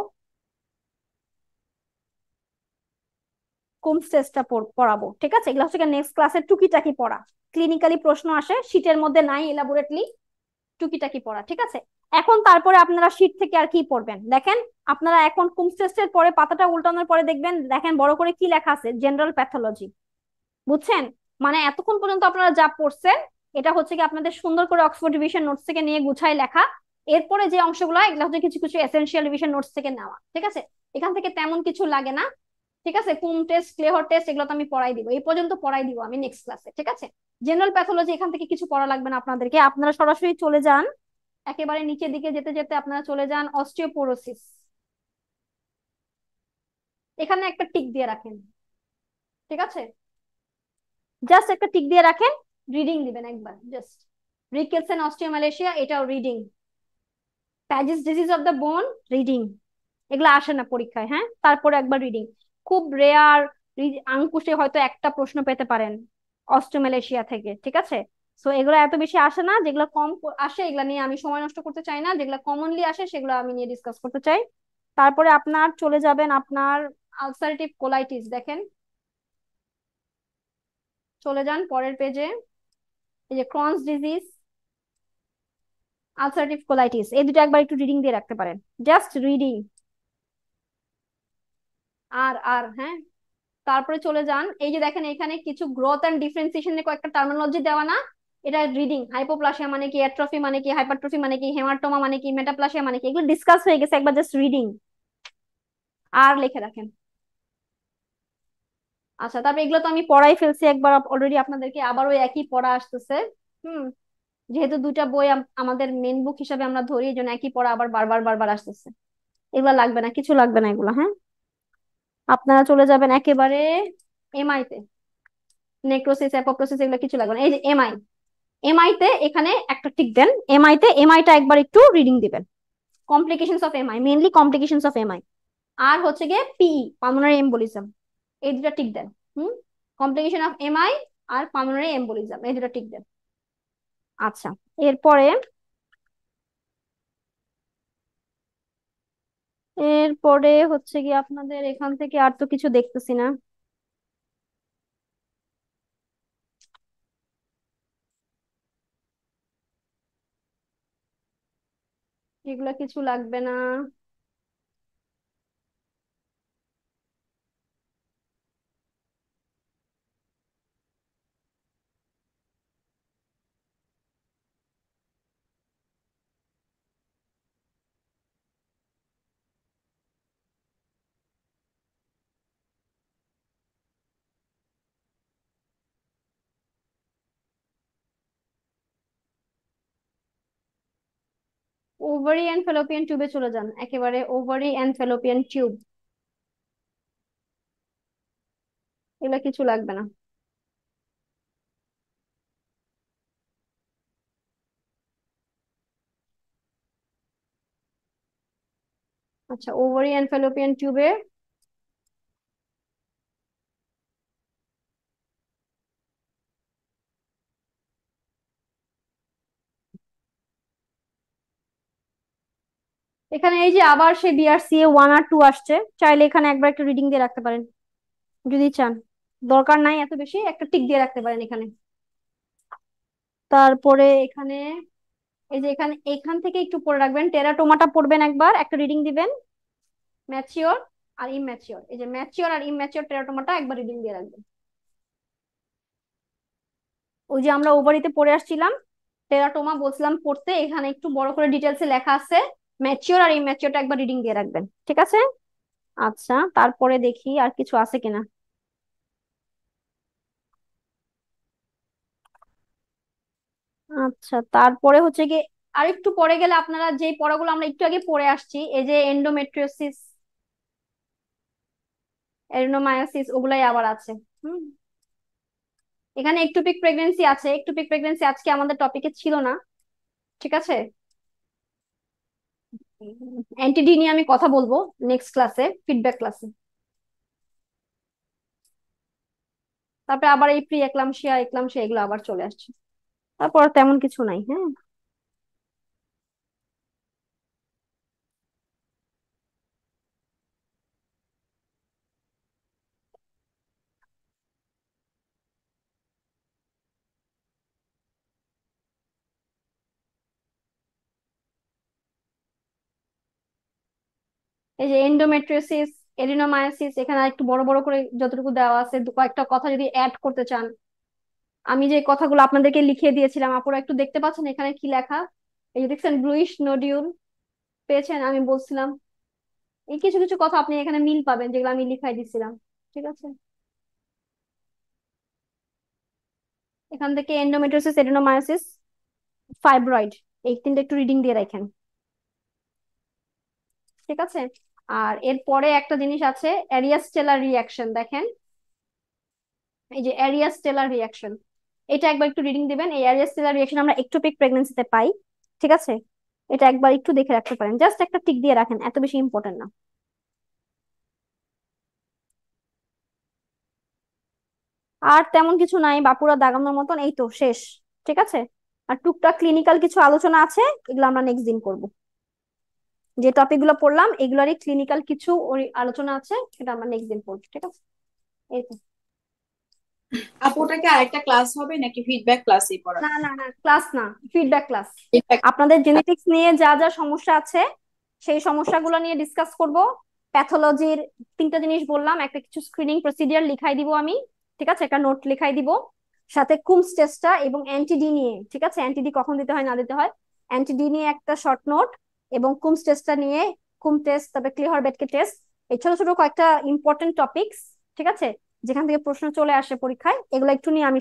কোমস টেস্টটা পড়াবো, ঠিক আছে? এগুলো হচ্ছে নেক্সট ক্লাসের টুকিটাকি পড়া, ক্লিনিক্যালি প্রশ্ন আসে শীটের মধ্যে নাই এলাবোরেটলি, টুকিটাকি পড়া, ঠিক আছে? এখন তারপরে আপনারা শীট থেকে আর কি পড়বেন দেখেন, আপনারা এখন কোমস টেস্টের পরে পাতাটা উল্টানোর পরে দেখবেন, দেখেন বড় করে কি লেখা আছে, জেনারেল প্যাথোলজি, বুঝছেন? মানে এতক্ষণ পর্যন্ত আপনারা যা পড়ছেন এটা হচ্ছে কি আপনাদের সুন্দর করে অক্সফোর্ড রিভিশন নোটস থেকে নিয়ে গুছায় লেখা, এরপরে যে অংশগুলো এগুলো হচ্ছে কিছু কিছু এসেনশিয়াল রিভিশন নোটস থেকে নেওয়া, ঠিক আছে? এখান থেকে তেমন কিছু লাগে না, ঠিক আছে? কুম টেস্ট, ক্লেহর টেস্ট এগুলো তো আমি পড়াই দিব, এই পর্যন্ত পড়াই দিব আমি নেক্সট ক্লাসে, ঠিক আছে? জেনারেল প্যাথোলজি এখান থেকে কিছু পড়া লাগবে না আপনাদেরকে, আপনারা সরাসরি চলে যান একেবারে নিচের দিকে যেতে যেতে আপনারা চলে যান অস্টিওপোরোসিস, এখানে একটা টিক দিয়ে রাখেন, ঠিক আছে? জাস্ট একটা টিক দিয়ে রাখেন, রিডিং দিবেন একবার জাস্ট, রিকেটস এন্ড অস্টিওমালেশিয়া এটাও reading, Paget's disease of the bone reading, এগুলো আসে না পরীক্ষায়, হ্যাঁ? তারপরে একবার রিডিং, খুব রেয়ার আঙ্কুশে হয়তো একটা প্রশ্ন পেতে পারেন অস্টিওমালেশিয়া থেকে, ঠিক আছে? সো এগুলো এত বেশি আসে না, যেগুলো কম আসে এগুলা নিয়ে আমি সময় নষ্ট করতে চাই না, যেগুলো কমনলি আসে সেগুলো আমি নিয়ে ডিসকাস করতে চাই। তারপরে আপনার চলে যাবেন আপনার আলসারেটিভ কোলাইটিস, দেখেন চলে যান পরের পেজে, এই যে ক্রনস ডিজিজ, আলসারেটিভ কোলাইটিস, এই দুটো একবার একটু রিডিং দিয়ে রাখতে পারেন, জাস্ট রিডিং, আর আর হ্যাঁ। তারপরে চলে যান, এই যে দেখেন এখানে কিছু গ্রোথ এন্ড ডিফারেন্সিয়েশনের কয়েকটা টার্মিনোলজি দেওয়া না, এটা রিডিং, হাইপোপ্লাসিয়া মানে কি, অ্যাট্রফি মানে কি, হাইপারট্রফি মানে কি, হেমাটোমা মানে কি, মেটাপ্লাসিয়া মানে কি, এগুলো ডিসকাস হয়ে গেছে, একবার জাস্ট রিডিং আর লিখে রাখেন। আচ্ছা, তারপরে এগুলো তো আমি পড়াই ফেলছি একবার অলরেডি আপনাদেরকে, আবার ওই একই পড়া আসতেছে। হুম, যেহেতু দুইটা বই আমাদের মেন বুক হিসাবে আমরা ধরি, এই জন্য একই পড়া আবার বারবার বারবার আসতেছে, এগুলো লাগবে না, কিছু লাগবে না এগুলো, হ্যাঁ? আপনারা চলে যাবেন একেবারে এমআই তে, নেক্রোসিস অ্যাপোপ্টোসিস এগুলো কিছু লাগবে না, এই যে এমআই, এমআই তে এখানে একটা টিক দেন, এমআই তে এমআইটা একবার একটু রিডিং দিবেন, complications of MI, mainly complications of MI, আর হচ্ছে গিয়ে পিই, পালমোনারি এম্বোলিজম, এই দুটা টিক দেন। হুম, কমপ্লিকেশন অফ এমআই আর পালমোনারি এম্বোলিজম এই দুটা টিক দেন। আচ্ছা, এরপরে এরপরে হচ্ছে কি আপনাদের এখান থেকে আর তো কিছু দেখতেছি না, এগুলা কিছু লাগবে না। ওভারি এন্ড ফেলোপিয়ান টিউবে চলে যান, একেবারে ওভারি এন্ড ফেলোপিয়ান টিউব, এগুলা কিছু লাগবে না। আচ্ছা, ওভারি এন্ড ফেলোপিয়ান টিউবে এখানে এই যে আবার সে বিআরসিএ 1 আর 2 আসছে, চাইলে এখানে একবার একটা রিডিং দিয়ে রাখতে পারেন যদি চান, দরকার নাই এত বেশি, একটা টিক দিয়ে রাখতে পারেন এখানে। তারপরে এখানে এই যে এখানে এখান থেকে একটু পড়ে রাখবেন, টেরাটোমাটা পড়বেন একবার, একটা রিডিং দিবেন, ম্যাচিওর আর ইমম্যাচিওর, এই যে ম্যাচিওর আর ইমম্যাচিওর টেরাটোমাটা একবার রিডিং দিয়ে রাখবেন। ওই যে আমরা ওভারিতে পড়ে আসছিলাম, টেরাটোমা বলছিলাম পড়তে, এখানে একটু বড় করে ডিটেলসে লেখা আছে, ম্যাচিওর আর ইমম্যাচিওরটা একবার রিডিং দিয়ে রাখবেন, ঠিক আছে? আচ্ছা, তারপরে দেখি আর কিছু আছে কিনা। আচ্ছা, তারপরে হচ্ছে কি আরেকটু পরে গেলে আপনারা যে পড়াগুলো আমরা একটু আগে পড়ে আসছি, এই যে এন্ডোমেট্রিওসিস, এরিনোমায়োসিস, ওগুলাই আবার আছে। হুম, এখানে একটুপিক প্রেগন্যান্সি আছে। একটুপিক প্রেগন্যান্সি আজকে আমাদের টপিকে ছিল না, ঠিক আছে। অ্যান্টিডি নিয়ে আমি কথা বলবো নেক্সট ক্লাসে, ফিডব্যাক ক্লাসে। তারপরে আবার এই প্রি এক্লামশিয়া এক্লামশিয়া এগুলো আবার চলে আসছে। তারপর তেমন কিছু নাই। হ্যাঁ, এই যে এন্ডোমেট্রিওসিস, এরিনোমায়োসিস, এখানে একটু বড় বড় করে যতটুকু দেওয়া আছে কয়েকটা কথা যদি অ্যাড করতে চান। আমি যে কথাগুলো আপনাদেরকে লিখিয়ে দিয়েছিলাম, আপুরা একটু দেখতে পাচ্ছেন এখানে কি লেখা? এই যে দেখছেন ব্লুইশ নোডিউল, পেয়েছেন? আমি বলছিলাম এই কিছু কিছু কথা আপনি এখানে মিল পাবেন যেগুলো আমি লিখাই দিছিলাম, ঠিক আছে। এখান থেকে এন্ডোমেট্রিওসিস, এডিনোমায়োসিস, ফাইব্রয়েড, এই তিনটা একটু রিডিং দিয়ে রাখেন, ঠিক আছে। আর এরপরে একটা জিনিস আছে, অ্যারিয়াস্টেলার রিয়াকশন। দেখেন এই যে অ্যারিয়াস্টেলার রিয়াকশন, এটা একবার একটু রিডিং দিবেন। এই অ্যারিয়াস্টেলার রিয়াকশন আমরা একটোপিক প্রেগন্যান্সিতে পাই, ঠিক আছে। এটা একবার একটু দেখে রাখতে পারেন, জাস্ট একটা টিক দিয়ে রাখেন, এত বেশি ইম্পর্টেন্ট না। আর তেমন কিছু নাই, বাপুরা দাগানোর মতন, এই তো শেষ, ঠিক আছে। আর টুকটাক ক্লিনিক্যাল কিছু আলোচনা আছে, এগুলো আমরা নেক্সট দিন করব। যে টপিক গুলো পড়লাম এগুলোরই ক্লিনিক্যাল কিছু ওই আলোচনা আছে, সেটা আমরা নেক্সট দিন পড়বো, ঠিক আছে। এই তো। আপু ওটা কি আরেকটা ক্লাস হবে নাকি ফিডব্যাক ক্লাসই না পড়াবে? না না, ক্লাস না, ফিডব্যাক ক্লাস। Feedback- আপনাদের জেনেটিক্স নিয়ে যা যা সমস্যা আছে সেই সমস্যাগুলো নিয়ে ডিসকাস করব। প্যাথোলজির তিনটা জিনিস বললাম, একটা কিছু স্ক্রিনিং প্রসিডিওর লিখাই দিব আমি, ঠিক আছে, একটা নোট লিখাই দিব। সাথে কুমস টেস্টটা এবং অ্যান্টিডি নিয়ে, ঠিক আছে, অ্যান্টিডি কখন দিতে হয় না দিতে হয়, অ্যান্টিডি নিয়ে একটা শর্ট নোট, এবং কুমস টেস্টটা নিয়ে, কুম টেস্ট, তারপরে ক্লিহার বেডকে টেস্ট, এই ছোট ছোট কয়েকটা ইম্পর্টেন্ট টপিকস, ঠিক আছে, যেখান থেকে প্রশ্ন চলে আসে পরীক্ষায়, এগুলো একটু নিয়ে আমি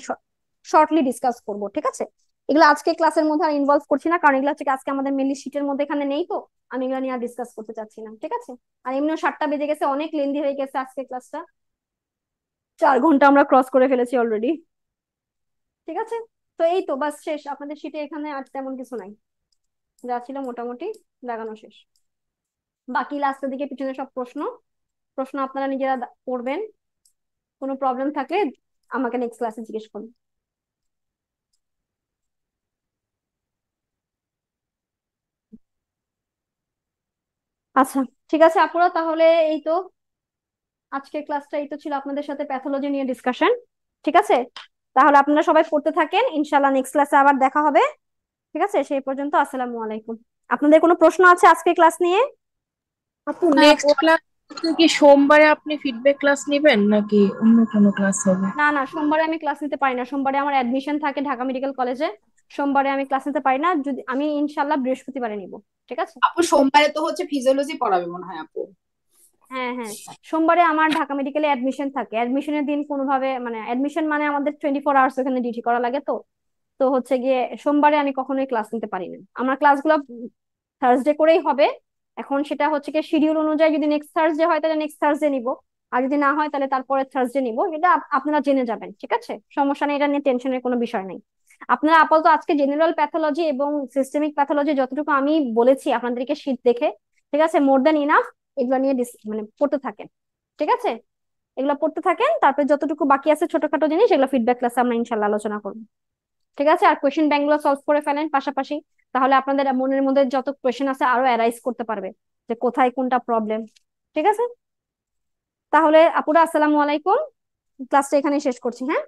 শর্টলি ডিসকাস করব, ঠিক আছে। এগুলো আজকে ক্লাসের মধ্যে আর ইনভলভ করছি না, কারণ এগুলো হচ্ছে আজকে আমাদের মেনলি শীটের মধ্যে এখানে নেই, তো আমি এগুলো নিয়ে আর ডিসকাস করতে চাচ্ছি না, ঠিক আছে। আর এমনিও 7টা বেজে গেছে, অনেক লেন্দি হয়ে গেছে আজকে ক্লাসটা, 4 ঘন্টা আমরা ক্রস করে ফেলেছি অলরেডি, ঠিক আছে। তো এই তো বাস শেষ, আপনাদের শীটে এখানে আর তেমন কিছু নাই, যা ছিল মোটামুটি লাগানো শেষ। বাকি লাস্টের দিকে পিছনে সব প্রশ্ন, প্রশ্ন আপনারা নিজেরা পড়বেন। কোনো প্রবলেম থাকলে আমাকে নেক্সট ক্লাসে জিজ্ঞেস করুন। আচ্ছা, ঠিক আছে আপুরা, তাহলে এই তো আজকের ক্লাসটা এই তো ছিল, আপনাদের সাথে প্যাথোলজি নিয়ে ডিসকাশন, ঠিক আছে। তাহলে আপনারা সবাই পড়তে থাকেন, ইনশাল্লাহ নেক্সট ক্লাসে আবার দেখা হবে, ঠিক আছে। সেই পর্যন্ত আসসালামু আলাইকুম। আপনাদের কোনো প্রশ্ন আছে আজকের ক্লাস নিয়ে? আপু না নেক্সট ক্লাস কি সোমবারে আপনি ফিডব্যাক ক্লাস নেবেন নাকি অন্য কোনো ক্লাস হবে? না না, সোমবারে আমি ক্লাস নিতে পারি না, সোমবারে আমার অ্যাডমিশন থাকে ঢাকা মেডিকেল কলেজে, সোমবারে আমি ক্লাস নিতে পারি না। যদি আমি ইনশাল্লাহ বৃহস্পতিবারে নিব, ঠিক আছে। আপু সোমবারে তো হচ্ছে ফিজিওলজি পড়াবে মনে হয় আপু। হ্যাঁ হ্যাঁ, সোমবারে আমার ঢাকা মেডিকেলে অ্যাডমিশন থাকে, অ্যাডমিশনের দিন কোনোভাবে মানে অ্যাডমিশন মানে আমাদের 24 আওয়ার্স ওখানে ডিউটি করা লাগে, তো তো হচ্ছে গিয়ে সোমবারে আমি কখনোই ক্লাস নিতে পারি না। আমার ক্লাসগুলো থার্সডে করেই হবে। এখন সেটা হচ্ছে কি শিডিউল অনুযায়ী, যদি নেক্সট থার্সডে হয় তাহলে নেক্সট থার্সডে নিব, আর যদি না হয় তাহলে তারপরে থার্সডে নিব, এটা আপনারা জেনে যাবেন, ঠিক আছে, সমস্যা নেই, এটা নিয়ে টেনশনের কোনো বিষয় নেই। আপনারা আপাতত আজকে জেনারেল প্যাথোলজি এবং সিস্টেমিক প্যাথোলজি যতটুকু আমি বলেছি আপনাদেরকে শীট দেখে, ঠিক আছে, মোর দ্যান ইনাফ। এগুলো নিয়ে মানে পড়তে থাকেন, ঠিক আছে, এগুলো পড়তে থাকেন। তারপরে যতটুকু বাকি আছে ছোটখাটো জিনিস, এগুলো ফিডব্যাক ক্লাসে আমরা ইনশাল্লাহ আলোচনা করবো, ঠিক আছে। আর কোয়েশ্চেন ব্যাংকগুলো সলভ করে ফেলেন পাশাপাশি, তাহলে আপনাদের মনের মধ্যে যত কোয়েশ্চেন আছে আরো অ্যারাইজ করতে পারবে যে কোথায় কোনটা প্রবলেম, ঠিক আছে। তাহলে আপুরা আসসালামু আলাইকুম, ক্লাসটা এখানে শেষ করছি, হ্যাঁ।